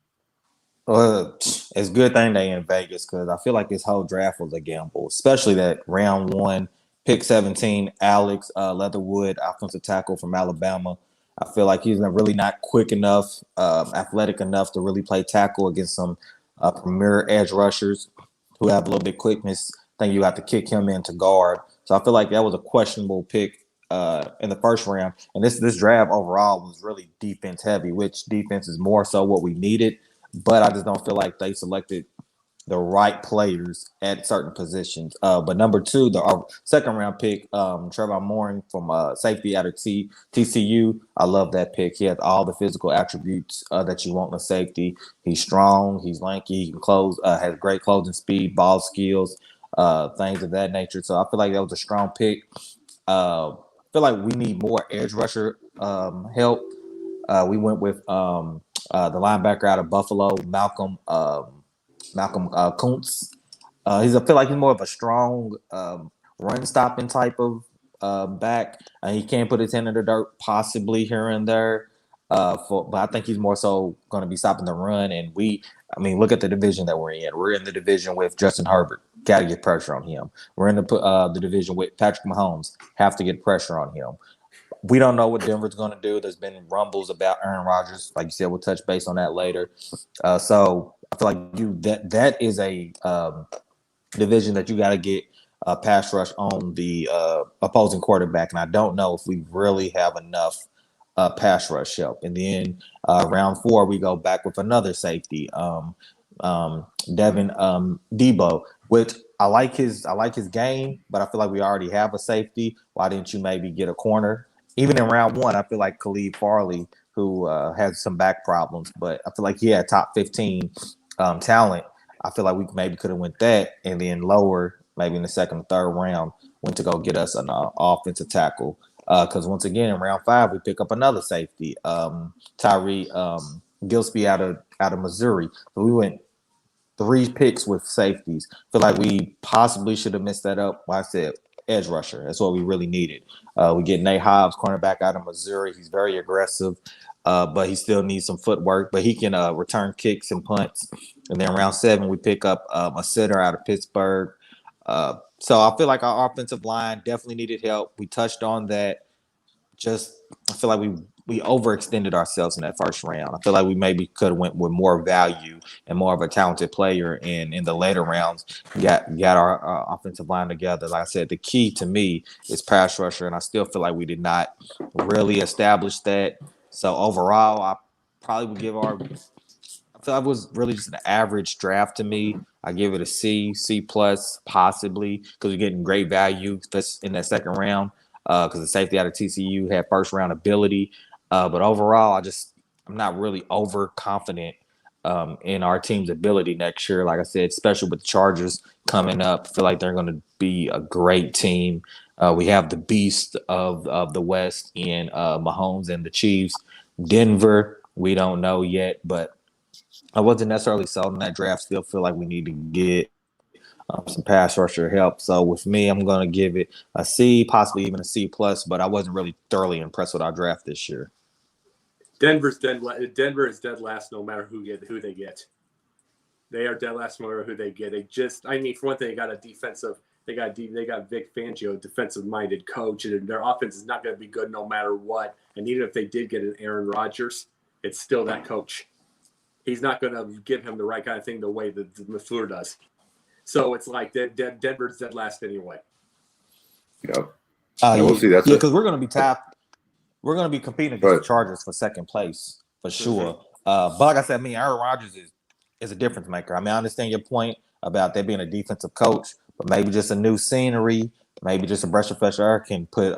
It's a good thing they in Vegas because I feel like this whole draft was a gamble, especially that round 1, pick 17, Alex Leatherwood, offensive tackle from Alabama. I feel like he's really not quick enough, athletic enough to really play tackle against some premier edge rushers who have a little bit of quickness. I think you have to kick him into guard. So I feel like that was a questionable pick in the first round. And this draft overall was really defense heavy, which defense is more so what we needed. But I just don't feel like they selected the right players at certain positions. But number 2, our second round pick, Trevor Morin from safety out of TCU. I love that pick. He has all the physical attributes that you want in a safety. He's strong. He's lanky. He can close. Has great closing speed, ball skills, things of that nature. So I feel like that was a strong pick. I feel like we need more edge rusher help. We went with the linebacker out of Buffalo, Malcolm Kuntz. I feel like he's more of a strong run stopping type of back. He can put his hand in the dirt possibly here and there. But I think he's more so going to be stopping the run. And look at the division that we're in. We're in the division with Justin Herbert. Got to get pressure on him. We're in the division with Patrick Mahomes. Have to get pressure on him. We don't know what Denver's going to do. There's been rumbles about Aaron Rodgers. Like you said, we'll touch base on that later. So I feel like that is a division that you got to get a pass rush on the opposing quarterback. And I don't know if we really have enough pass rush help. And then round 4, we go back with another safety, Devin Debo, which I like his game, but I feel like we already have a safety. Why didn't you maybe get a corner? Even in round 1, I feel like Khalid Farley, who has some back problems, but I feel like he had top 15 talent. I feel like we maybe could have went that, and then lower, maybe in the second or third round, went to go get us an offensive tackle. Because once again, in round 5, we pick up another safety, Tyree Gillespie out of Missouri. So we went 3 picks with safeties. Feel like we possibly should have messed that up. Well, I said edge rusher. That's what we really needed. We get Nate Hobbs, cornerback out of Missouri. He's very aggressive, but he still needs some footwork. But he can return kicks and punts. And then round 7, we pick up a center out of Pittsburgh. So I feel like our offensive line definitely needed help. We touched on that. I feel like we overextended ourselves in that first round. I feel like we maybe could have went with more value and more of a talented player. And in the later rounds, got our offensive line together. Like I said, the key to me is pass rusher, and I still feel like we did not really establish that. So overall, I probably would give I feel like it was really just an average draft to me. I give it a C plus, possibly, because we're getting great value in that second round. Because the safety out of TCU had first round ability. But overall, I'm not really overconfident in our team's ability next year. Like I said, especially with the Chargers coming up, I feel like they're going to be a great team. We have the beast of the West in Mahomes and the Chiefs. Denver, we don't know yet, but I wasn't necessarily sold on that draft. Still feel like we need to get some pass rusher help. So with me, I'm going to give it a C, possibly even a C plus. But I wasn't really thoroughly impressed with our draft this year. Denver's dead. Denver is dead last, no matter who they get. They are dead last, no matter who they get. I mean, for one thing, they got a defensive. They got Vic Fangio, defensive-minded coach, and their offense is not going to be good no matter what. And even if they did get an Aaron Rodgers, it's still that coach. He's not going to give him the right kind of thing the way that LaFleur does. So it's like Denver's dead last anyway. Yeah, we'll see. That's because we're going to be tapped. We're going to be competing against the Chargers for second place for sure. But like I said, Aaron Rodgers is a difference maker. I mean, I understand your point about there being a defensive coach, but maybe just a new scenery, maybe just a breath of fresh air can put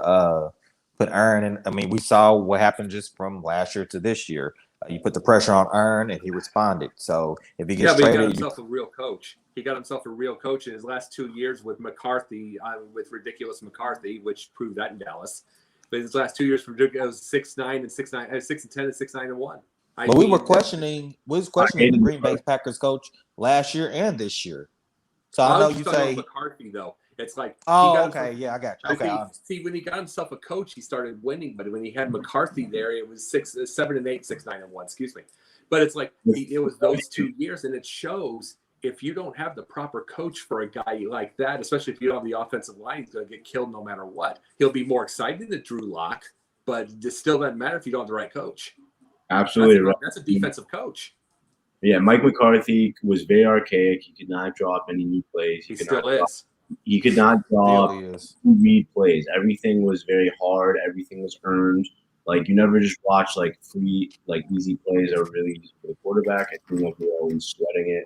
Aaron in. I mean, we saw what happened just from last year to this year. You put the pressure on Aaron, and he responded. So if he gets traded, he got himself a real coach. He got himself a real coach in his last 2 years with McCarthy, with ridiculous McCarthy, which proved that in Dallas. But his last 2 years, it was 6-9 and 6-9, 6-10 and 6-9-1. But we were questioning the Green Bay Packers coach last year and this year. So I know you say McCarthy though. It's like I got you. Okay. See, when he got himself a coach, he started winning. But when he had McCarthy there, it was 7-8, 6-9-1. Excuse me. But it's like it was those 2 years, and it shows if you don't have the proper coach for a guy like that, especially if you don't have the offensive line, he's going to get killed no matter what. He'll be more exciting than Drew Lock, but it still doesn't matter if you don't have the right coach. Absolutely right. That's a defensive coach. Yeah, Mike McCarthy was very archaic. He could not drop any new plays. He still is. He could not drop read plays. Everything was very hard. Everything was earned. Like you never just watch like free, like easy plays that were really easy for the quarterback. I think like we're always sweating it.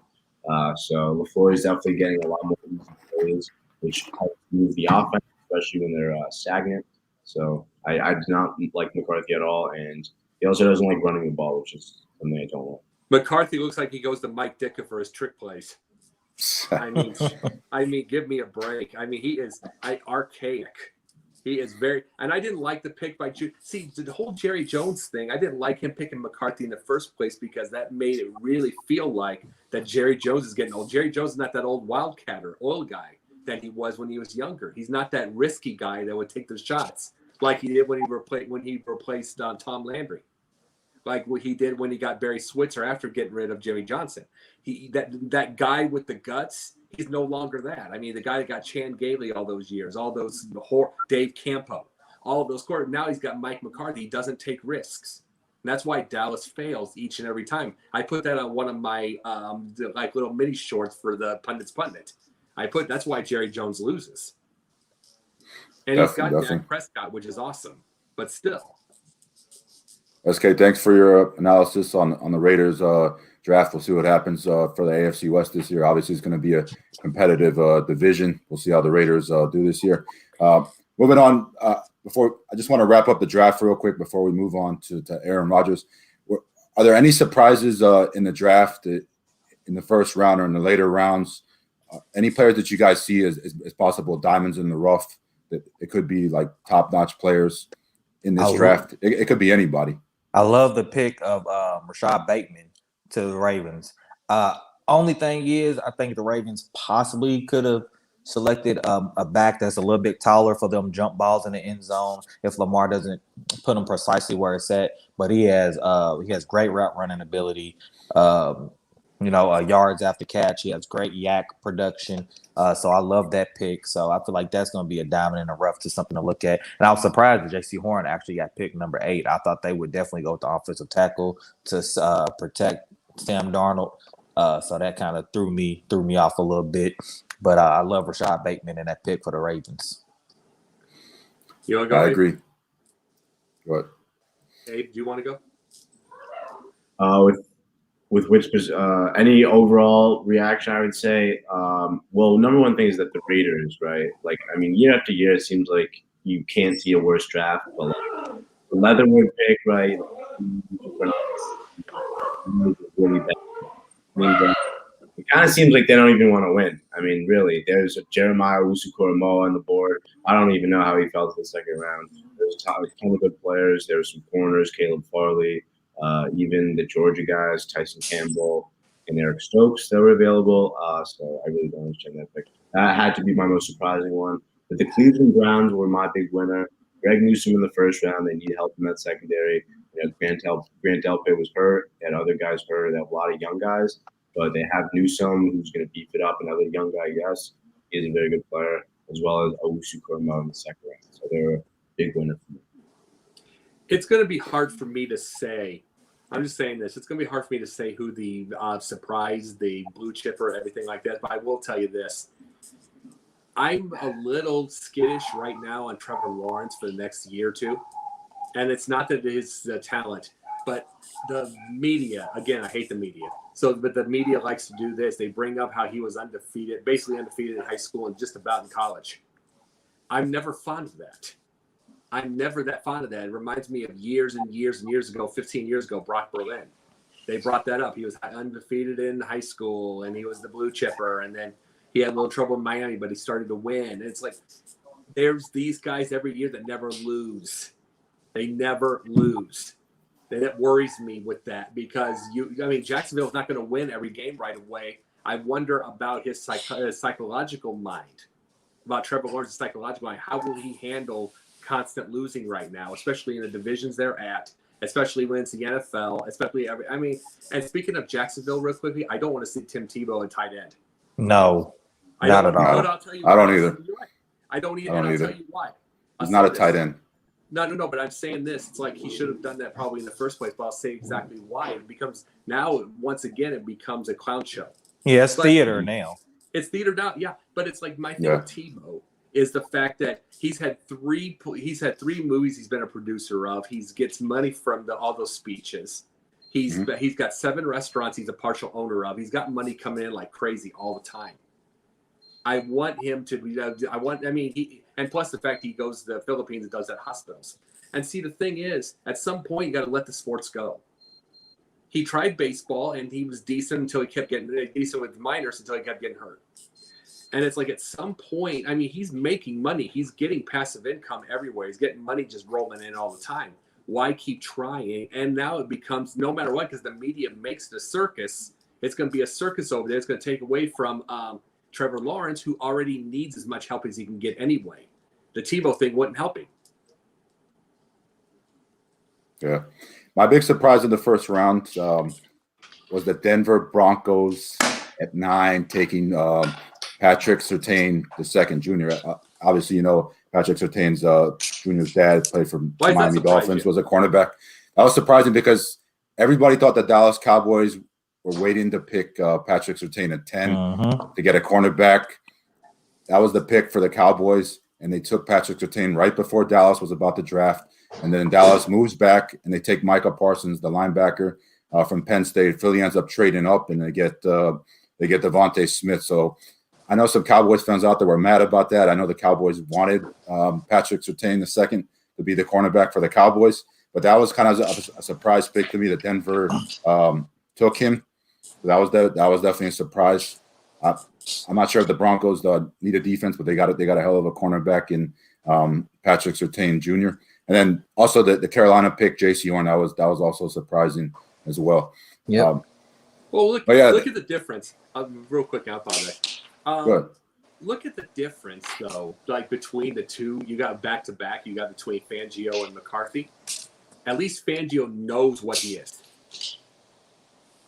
So LaFleur is definitely getting a lot more easy plays, which helps move the offense, especially when they're stagnant. So I do not like McCarthy at all, and he also doesn't like running the ball, which is something I don't like. McCarthy looks like he goes to Mike Ditka for his trick plays. I mean, give me a break. I mean, he is archaic. He is very, and I didn't like the pick by See, the whole Jerry Jones thing, I didn't like him picking McCarthy in the first place because that made it really feel like that Jerry Jones is getting old. Jerry Jones is not that old wildcatter, old guy that he was when he was younger. He's not that risky guy that would take the shots like he did when he replaced Tom Landry. Like what he did when he got Barry Switzer after getting rid of Jimmy Johnson. That guy with the guts, he's no longer that. I mean, the guy that got Chan Gailey all those years, all those Dave Campo, all of those quarterbacks. Now he's got Mike McCarthy. He doesn't take risks. And that's why Dallas fails each and every time. I put that on one of my like little mini shorts for the Pundits Pundit. That's why Jerry Jones loses. And he's got Dak Prescott, which is awesome, but still. SK, thanks for your analysis on the Raiders draft. We'll see what happens for the AFC West this year. Obviously, it's going to be a competitive division. We'll see how the Raiders do this year. Moving on, I just want to wrap up the draft real quick before we move on to Aaron Rodgers. Are there any surprises in the draft in the first round or in the later rounds? Any players that you guys see as possible diamonds in the rough? That it could be like top-notch players in this draft. It could be anybody. I love the pick of Rashad Bateman to the Ravens. Only thing is, I think the Ravens possibly could have selected a back that's a little bit taller for them jump balls in the end zone if Lamar doesn't put him precisely where it's at. But he has great route running ability. Yards after catch. He has great yak production. So I love that pick. So I feel like that's going to be a diamond in the rough to something to look at. And I was surprised that J.C. Horn actually got picked number 8. I thought they would definitely go with the offensive tackle to protect Sam Darnold. So that kind of threw me off a little bit. But I love Rashad Bateman in that pick for the Ravens. You want to go? I agree. Go ahead. Abe, do you want to go? With which any overall reaction, I would say, well, number one thing is that the Raiders, right? Like, I mean, year after year, it seems like you can't see a worse draft. But like, the Leatherwood pick, right? Really bad. I mean, it kind of seems like they don't even want to win. I mean, really, there's a Jeremiah Usu-Koromoa on the board. I don't even know how he fell to the second round. There's a ton of good players. There were some corners, Caleb Farley, even the Georgia guys, Tyson Campbell and Eric Stokes that were available. So I really don't understand that pick. That had to be my most surprising one. But the Cleveland Browns were my big winner. Greg Newsome in the first round. They need help in that secondary. Grant Delpit was hurt, and other guys hurt. They have a lot of young guys, but they have Newsome, who's going to beef it up. Another young guy, yes, he's a very good player, as well as Owusu-Koramoah in the second round. So they're a big winner for me. It's going to be hard for me to say. I'm just saying this. It's going to be hard for me to say who the surprise, the blue chipper, everything like that. But I will tell you this. I'm a little skittish right now on Trevor Lawrence for the next year or two. And it's not that his talent, but the media, again, I hate the media. But the media likes to do this. They bring up how he was undefeated, basically undefeated in high school and just about in college. I'm never fond of that. I'm never that fond of that. It reminds me of years and years and years ago, 15 years ago, Brock Berlin. They brought that up. He was undefeated in high school, and he was the blue chipper, and then he had a little trouble in Miami, but he started to win. And it's like there's these guys every year that never lose. They never lose. And it worries me with that because Jacksonville's not going to win every game right away. I wonder about his psychological mind, about Trevor Lawrence's psychological mind. How will he handle constant losing right now, especially in the divisions they're at, especially when it's the NFL, and speaking of Jacksonville real quickly, I don't want to see Tim Tebow at tight end. No, not at all. I don't either. I don't either. I'll tell you why. He's not a tight end. No, but I'm saying this. It's like he should have done that probably in the first place, but I'll say exactly why. It becomes now, once again, it becomes a clown show. Yeah, it's theater now. It's theater now, yeah. But it's like my thing with Tebow is the fact that he's had three movies he's been a producer of. He gets money from all those speeches. He's got 7 restaurants he's a partial owner of. He's got money coming in like crazy all the time. I want him to be. And plus the fact he goes to the Philippines and does at hospitals. And see, the thing is, at some point you got to let the sports go. He tried baseball and he was decent until he kept getting decent with minors until he kept getting hurt. And it's like at some point, he's making money. He's getting passive income everywhere. He's getting money just rolling in all the time. Why keep trying? And now it becomes no matter what, because the media makes the circus. It's going to be a circus over there. It's going to take away from Trevor Lawrence, who already needs as much help as he can get anyway. The Tebow thing wasn't helping. Yeah. My big surprise in the first round was the Denver Broncos at 9 taking Patrick Surtain II Jr. Obviously, Patrick Surtain's Jr.'s dad played for Miami Dolphins, was a cornerback. That was surprising because everybody thought the Dallas Cowboys were waiting to pick Patrick Surtain at 10 to get a cornerback. That was the pick for the Cowboys, and they took Patrick Surtain right before Dallas was about to draft. And then Dallas moves back, and they take Micah Parsons, the linebacker from Penn State. Philly ends up trading up, and they get Devontae Smith. So I know some Cowboys fans out there were mad about that. I know the Cowboys wanted Patrick Surtain II to be the cornerback for the Cowboys, but that was kind of a surprise pick to me that Denver took him. That was definitely a surprise. I'm not sure if the Broncos need a defense, but they got a hell of a cornerback in Patrick Surtain Jr. And then also the Carolina pick, J.C. Horn, that was also surprising as well. Yeah. Well, look at the difference. Real quick, I'll follow look at the difference, though, like between the two. You got back-to-back. You got between Fangio and McCarthy. At least Fangio knows what he is.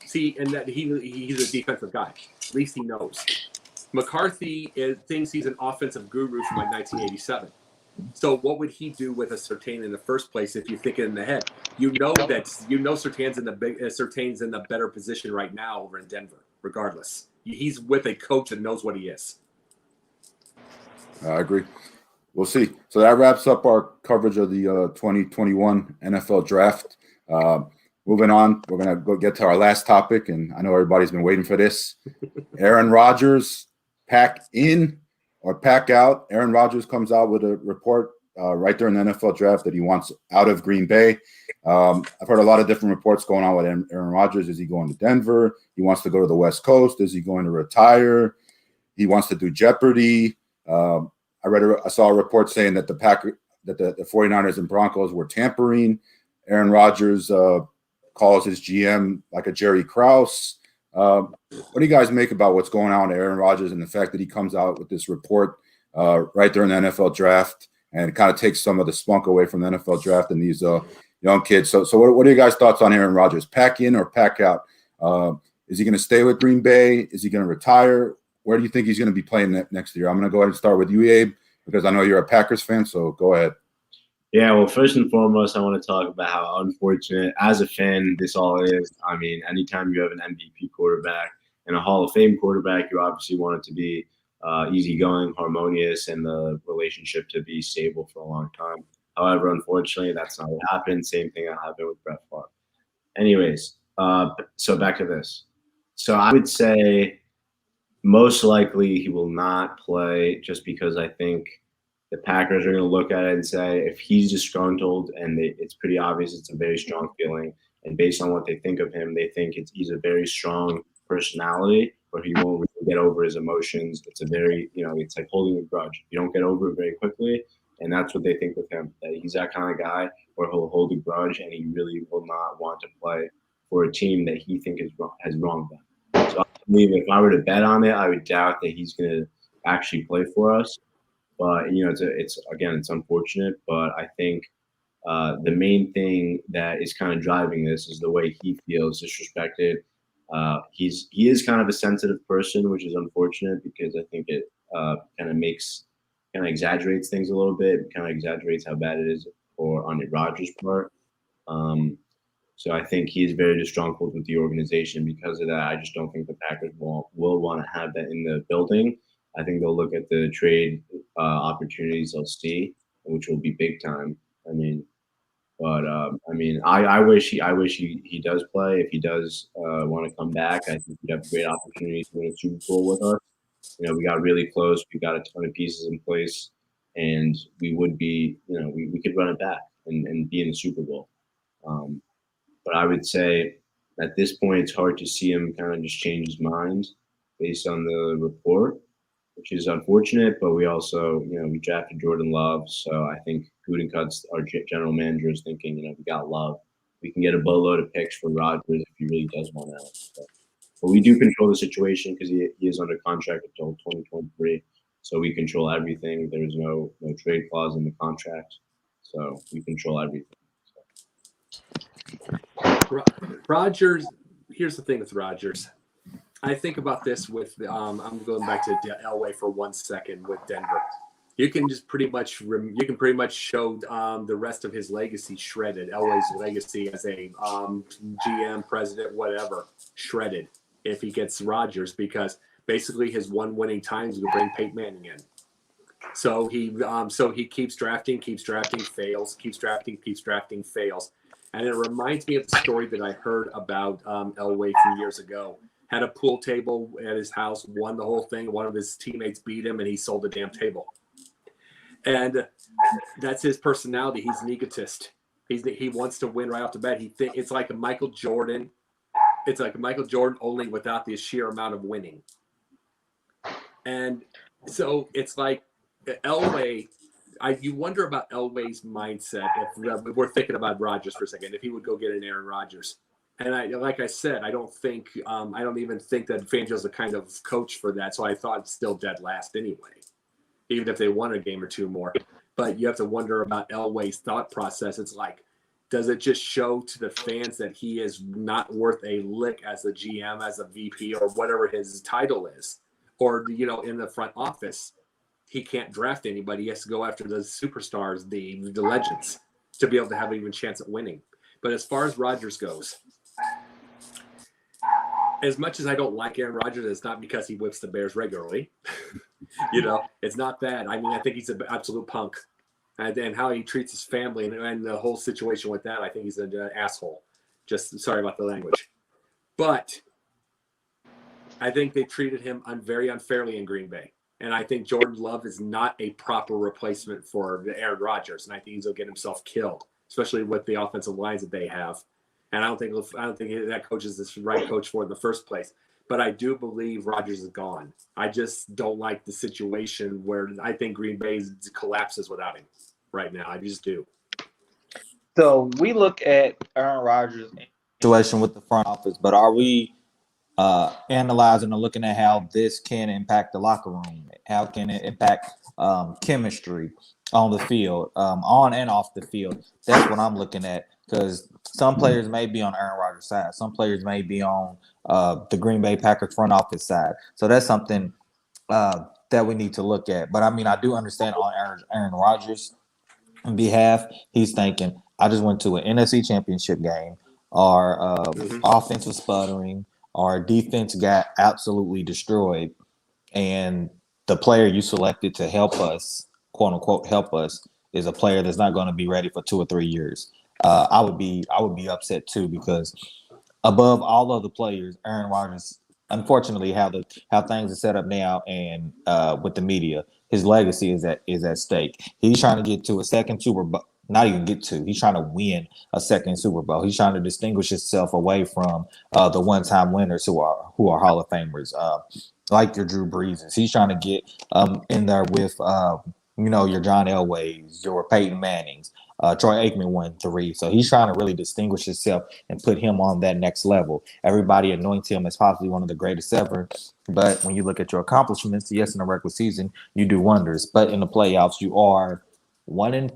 See, and that he's a defensive guy. At least he knows. McCarthy thinks he's an offensive guru from like 1987. So what would he do with a Surtain in the first place if you think it in the head? Surtain's in the better position right now over in Denver, regardless. He's with a coach that knows what he is. I agree. We'll see. So that wraps up our coverage of the 2021 NFL Draft. Moving on, we're going to go get to our last topic, and I know everybody's been waiting for this. Aaron Rodgers, pack in or pack out. Aaron Rodgers comes out with a report right during the NFL draft that he wants out of Green Bay. I've heard a lot of different reports going on with Aaron Rodgers. Is he going to Denver? He wants to go to the West Coast. Is he going to retire? He wants to do Jeopardy. I saw a report saying that the 49ers and Broncos were tampering. Aaron Rodgers calls his GM like a Jerry Krause. What do you guys make about what's going on with Aaron Rodgers and the fact that he comes out with this report right during the NFL draft and kind of takes some of the spunk away from the NFL draft and these young kids? So what are you guys' thoughts on Aaron Rodgers? Pack in or pack out? Is he going to stay with Green Bay? Is he going to retire? Where do you think he's going to be playing next year? I'm going to go ahead and start with you, Abe, because I know you're a Packers fan, so go ahead. Yeah, well, first and foremost, I want to talk about how unfortunate, as a fan, this all is. I mean, anytime you have an MVP quarterback and a Hall of Fame quarterback, you obviously want it to be easygoing, harmonious, and the relationship to be stable for a long time. However, unfortunately, that's not what happened. Same thing that happened with Brett Favre. Anyways, so back to this. So I would say most likely he will not play just because I think the Packers are going to look at it and say if he's disgruntled and it's pretty obvious it's a very strong feeling, and based on what they think of him, they think he's a very strong personality, but he won't really get over his emotions. It's a very, it's like holding a grudge. You don't get over it very quickly, and that's what they think with him, that he's that kind of guy where he'll hold a grudge and he really will not want to play for a team that he thinks has wronged them. So I believe if I were to bet on it, I would doubt that he's going to actually play for us. But it's unfortunate. But I think the main thing that is kind of driving this is the way he feels disrespected. He is kind of a sensitive person, which is unfortunate because I think it kind of exaggerates things a little bit. Kind of exaggerates how bad it is on Rodgers' part. So I think he is very disgruntled with the organization because of that. I just don't think the Packers will want to have that in the building. I think they'll look at the trade opportunities they'll see, which will be big time. I wish he does play. If he does want to come back, I think we'd have great opportunities to win a Super Bowl with us. We got really close. We got a ton of pieces in place, and we would be, we could run it back and be in the Super Bowl. But I would say at this point, it's hard to see him kind of just change his mind based on the report, which is unfortunate. But we also, we drafted Jordan Love. So I think Gutekunst, our general manager, is thinking, we got Love. We can get a boatload of picks for Rodgers if he really does want out. But we do control the situation because he is under contract until 2023. So we control everything. There's no trade clause in the contract. So we control everything. Rodgers, here's the thing with Rodgers. I think about this with I'm going back to Elway for 1 second with Denver. You can just pretty much show the rest of his legacy shredded. Elway's legacy as a GM, president, whatever, shredded if he gets Rodgers, because basically his one winning times will bring Peyton Manning in. So he keeps drafting, fails, keeps drafting, fails. And it reminds me of the story that I heard about Elway from years ago. Had a pool table at his house, won the whole thing. One of his teammates beat him, and he sold the damn table. And that's his personality. He's an egotist. He wants to win right off the bat. It's like a Michael Jordan. It's like a Michael Jordan, only without the sheer amount of winning. And so it's like Elway. You wonder about Elway's mindset if we're thinking about Rodgers for a second, if he would go get an Aaron Rodgers. And like I said, I don't even think that Fangio's the kind of coach for that. So I thought it's still dead last anyway, even if they won a game or two more. But you have to wonder about Elway's thought process. It's like, does it just show to the fans that he is not worth a lick as a GM, as a VP, or whatever his title is? Or, in the front office, he can't draft anybody. He has to go after the superstars, the legends, to be able to have even a chance at winning. But as far as Rodgers goes, as much as I don't like Aaron Rodgers, it's not because he whips the Bears regularly. It's not that. I mean, I think he's an absolute punk. And how he treats his family and the whole situation with that, I think he's an asshole. Just sorry about the language. But I think they treated him very unfairly in Green Bay. And I think Jordan Love is not a proper replacement for Aaron Rodgers, and I think he'll get himself killed, especially with the offensive lines that they have. And I don't think that coach is the right coach for it in the first place. But I do believe Rodgers is gone. I just don't like the situation where I think Green Bay collapses without him right now. I just do. So we look at Aaron Rodgers' situation with the front office, but are we analyzing and looking at how this can impact the locker room? How can it impact chemistry on the field, on and off the field? That's what I'm looking at, because some players may be on Aaron Rodgers' side. Some players may be on the Green Bay Packers front office side. So that's something that we need to look at. But I mean, I do understand on Aaron Rodgers' behalf, he's thinking, I just went to an NFC championship game. Our offense was sputtering. Our defense got absolutely destroyed. And the player you selected to help us, quote unquote, help us, is a player that's not going to be ready for 2 or 3 years. I would be upset too, because above all other players, Aaron Rodgers, unfortunately, how things are set up now, and with the media, his legacy is at stake. He's trying to get to a second Super Bowl. Not even get to. He's trying to win a second Super Bowl. He's trying to distinguish himself away from the one-time winners who are Hall of Famers, like your Drew Breeses. He's trying to get in there with your John Elways, your Peyton Mannings. Troy Aikman won 3. So he's trying to really distinguish himself and put him on that next level. Everybody anoints him as possibly one of the greatest ever. But when you look at your accomplishments, yes, in the regular season, you do wonders. But in the playoffs, you are 1-4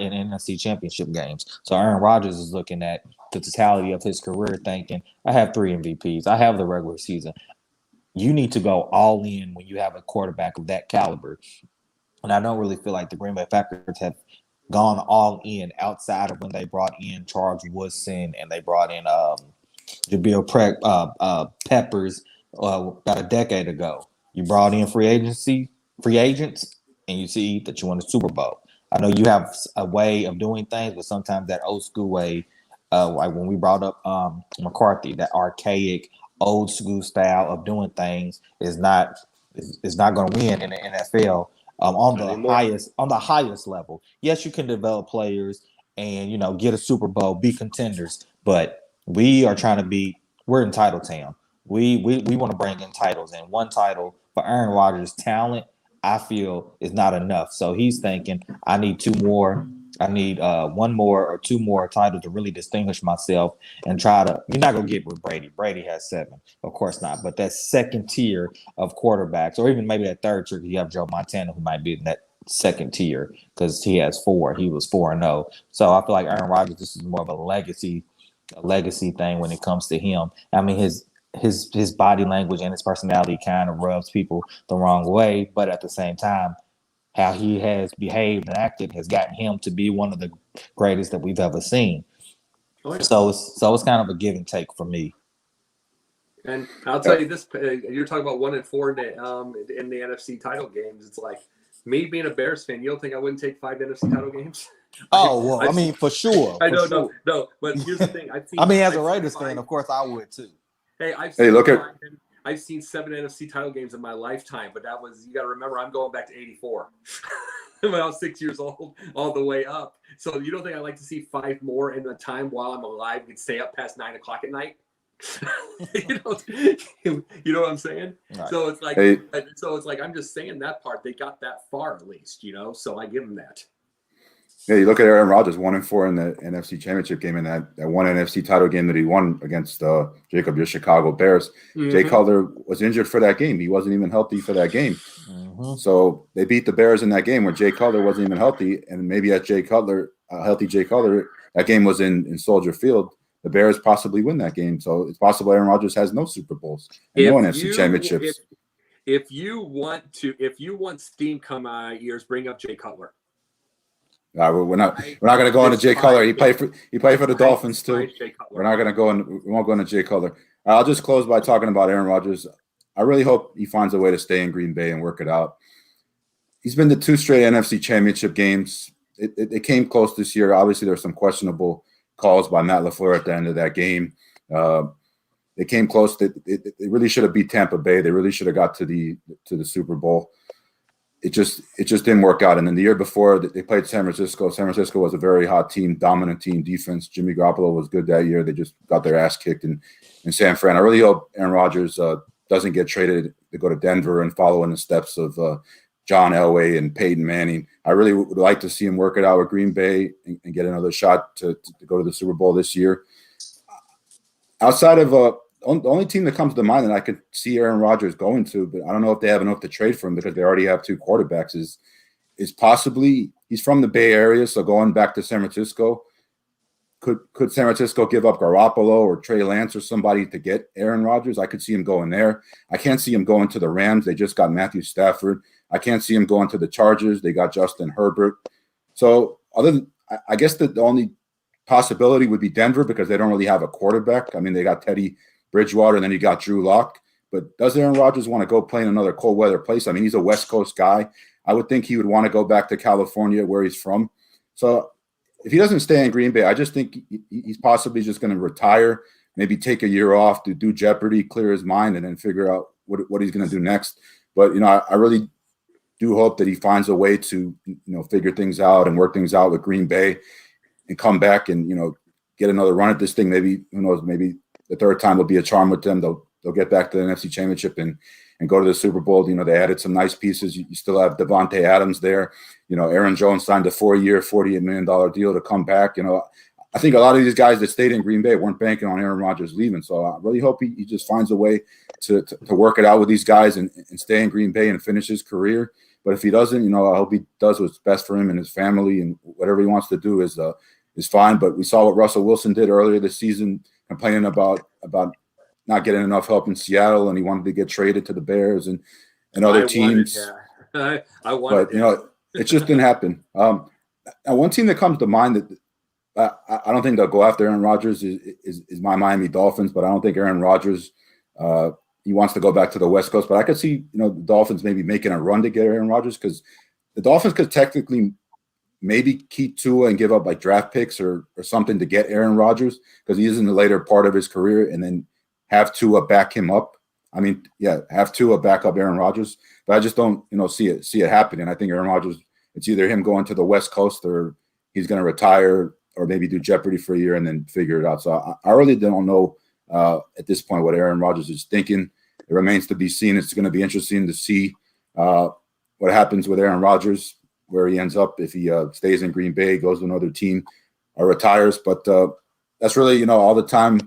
in NFC championship games. So Aaron Rodgers is looking at the totality of his career thinking, I have 3 MVPs. I have the regular season. You need to go all in when you have a quarterback of that caliber. And I don't really feel like the Green Bay Packers have gone all in outside of when they brought in Charles Woodson and they brought in Jabril Peppers about a decade ago. You brought in free agents, and you see that you won the Super Bowl. I know you have a way of doing things, but sometimes that old school way, like when we brought up McCarthy, that archaic old school style of doing things is not going to win in the NFL. On the highest level. Yes, you can develop players and get a Super Bowl, be contenders, but we are trying to we're in title town. We want to bring in titles, and one title for Aaron Rodgers' talent, I feel, is not enough. So he's thinking, I need 2 more. I need 1 more or 2 more titles to really distinguish myself and try to. You're not gonna get with Brady. Brady has 7, of course not. But that second tier of quarterbacks, or even maybe that third tier, you have Joe Montana, who might be in that second tier because he has 4. He was 4-0. So I feel like Aaron Rodgers, this is more of a legacy thing when it comes to him. I mean, his body language and his personality kind of rubs people the wrong way, but at the same time, how he has behaved and acted has gotten him to be one of the greatest that we've ever seen. Oh, yeah. So it's kind of a give and take for me. And I'll tell you this: you're talking about 1-4 in the NFC title games. It's like me being a Bears fan. You don't think I wouldn't take 5 NFC title games? Oh well, I mean for sure. I know, no. But here's the thing: as a Raiders fan, of course, I would too. Hey, I've seen 7 NFC title games in my lifetime, but you got to remember, I'm going back to 84 when I was 6 years old, all the way up. So you don't think I'd like to see 5 more in the time while I'm alive and stay up past 9 o'clock at night? you know what I'm saying? Right. So it's like, I'm just saying that part. They got that far at least, so I give them that. Yeah, you look at Aaron Rodgers, 1-4 in the NFC Championship game, and that one NFC title game that he won against your Chicago Bears. Mm-hmm. Jay Cutler was injured for that game. He wasn't even healthy for that game. Mm-hmm. So they beat the Bears in that game where Jay Cutler wasn't even healthy, and maybe at healthy Jay Cutler, that game was in Soldier Field. The Bears possibly win that game. So it's possible Aaron Rodgers has no Super Bowls and no NFC championships. If you want steam come out of ears, bring up Jay Cutler. We're not going to go into Jay Cutler. He played for the Dolphins too. We're not going to go in. We won't go into Jay Cutler. I'll just close by talking about Aaron Rodgers. I really hope he finds a way to stay in Green Bay and work it out. He's been to 2 straight NFC Championship games. It came close this year. Obviously, there were some questionable calls by Matt LaFleur at the end of that game. They came close. They really should have beat Tampa Bay. They really should have got to the Super Bowl. It just didn't work out. And then the year before, they played San Francisco. San Francisco was a very hot team, dominant team, defense. Jimmy Garoppolo was good that year. They just got their ass kicked in San Fran. I really hope Aaron Rodgers doesn't get traded to go to Denver and follow in the steps of John Elway and Peyton Manning. I really would like to see him work it out with Green Bay and get another shot to go to the Super Bowl this year. Outside of the only team that comes to mind that I could see Aaron Rodgers going to, but I don't know if they have enough to trade for him because they already have two quarterbacks, is possibly he's from the Bay Area, so going back to San Francisco. Could San Francisco give up Garoppolo or Trey Lance or somebody to get Aaron Rodgers? I could see him going there. I can't see him going to the Rams. They just got Matthew Stafford. I can't see him going to the Chargers. They got Justin Herbert. So I guess the only possibility would be Denver because they don't really have a quarterback. I mean, they got Teddy Bridgewater, and then you got Drew Lock. But does Aaron Rodgers want to go play in another cold weather place? I mean, he's a West Coast guy. I would think he would want to go back to California where he's from. So if he doesn't stay in Green Bay, I just think he's possibly just going to retire, maybe take a year off to do Jeopardy, clear his mind, and then figure out what he's going to do next. But, I really do hope that he finds a way to, figure things out and work things out with Green Bay and come back and, get another run at this thing. Maybe, who knows, maybe the third time will be a charm with them. They'll get back to the NFC Championship and go to the Super Bowl. They added some nice pieces. You still have Devontae Adams there. Aaron Jones signed a 4-year, $48 million deal to come back. I think a lot of these guys that stayed in Green Bay weren't banking on Aaron Rodgers leaving. So I really hope he just finds a way to work it out with these guys and stay in Green Bay and finish his career. But if he doesn't, I hope he does what's best for him and his family, and whatever he wants to do is fine. But we saw what Russell Wilson did earlier this season, complaining about not getting enough help in Seattle, and he wanted to get traded to the Bears and other teams. I wanted, but it just didn't happen. Now, one team that comes to mind that I don't think they'll go after Aaron Rodgers is my Miami Dolphins, but I don't think Aaron Rodgers he wants to go back to the West Coast. But I could see the Dolphins maybe making a run to get Aaron Rodgers, because the Dolphins could technically maybe keep Tua and give up like draft picks or something to get Aaron Rodgers, because he is in the later part of his career, and then have Tua back him up. I mean, have Tua back up Aaron Rodgers, but I just don't, see it happening. I think Aaron Rodgers, it's either him going to the West Coast or he's going to retire or maybe do Jeopardy for a year and then figure it out. So I really don't know at this point what Aaron Rodgers is thinking. It remains to be seen. It's going to be interesting to see what happens with Aaron Rodgers, where he ends up, if he stays in Green Bay, goes to another team, or retires. But that's really, all the time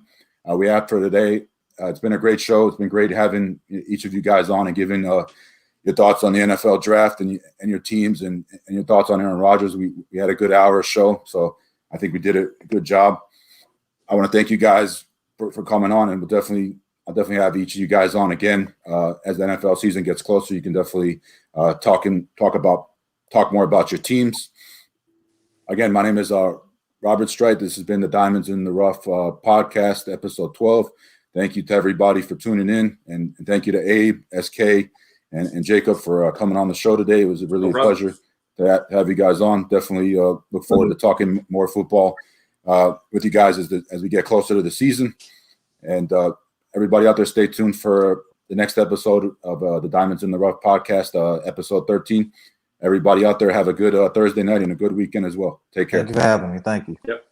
we have for today. It's been a great show. It's been great having each of you guys on and giving your thoughts on the NFL draft and your teams and your thoughts on Aaron Rodgers. We had a good hour show, so I think we did a good job. I want to thank you guys for coming on, and I'll definitely have each of you guys on again as the NFL season gets closer. You can definitely talk more about your teams. Again, my name is Robert Strite. This has been the Diamonds in the Rough podcast, episode 12. Thank you to everybody for tuning in, and thank you to Abe, SK, and Jacob for coming on the show today. It was really a pleasure to have you guys on. Definitely look forward to talking more football with you guys as we get closer to the season. And everybody out there, stay tuned for the next episode of the Diamonds in the Rough podcast, episode 13. Everybody out there, have a good Thursday night and a good weekend as well. Take care. Thank you for having me. Thank you. Yep.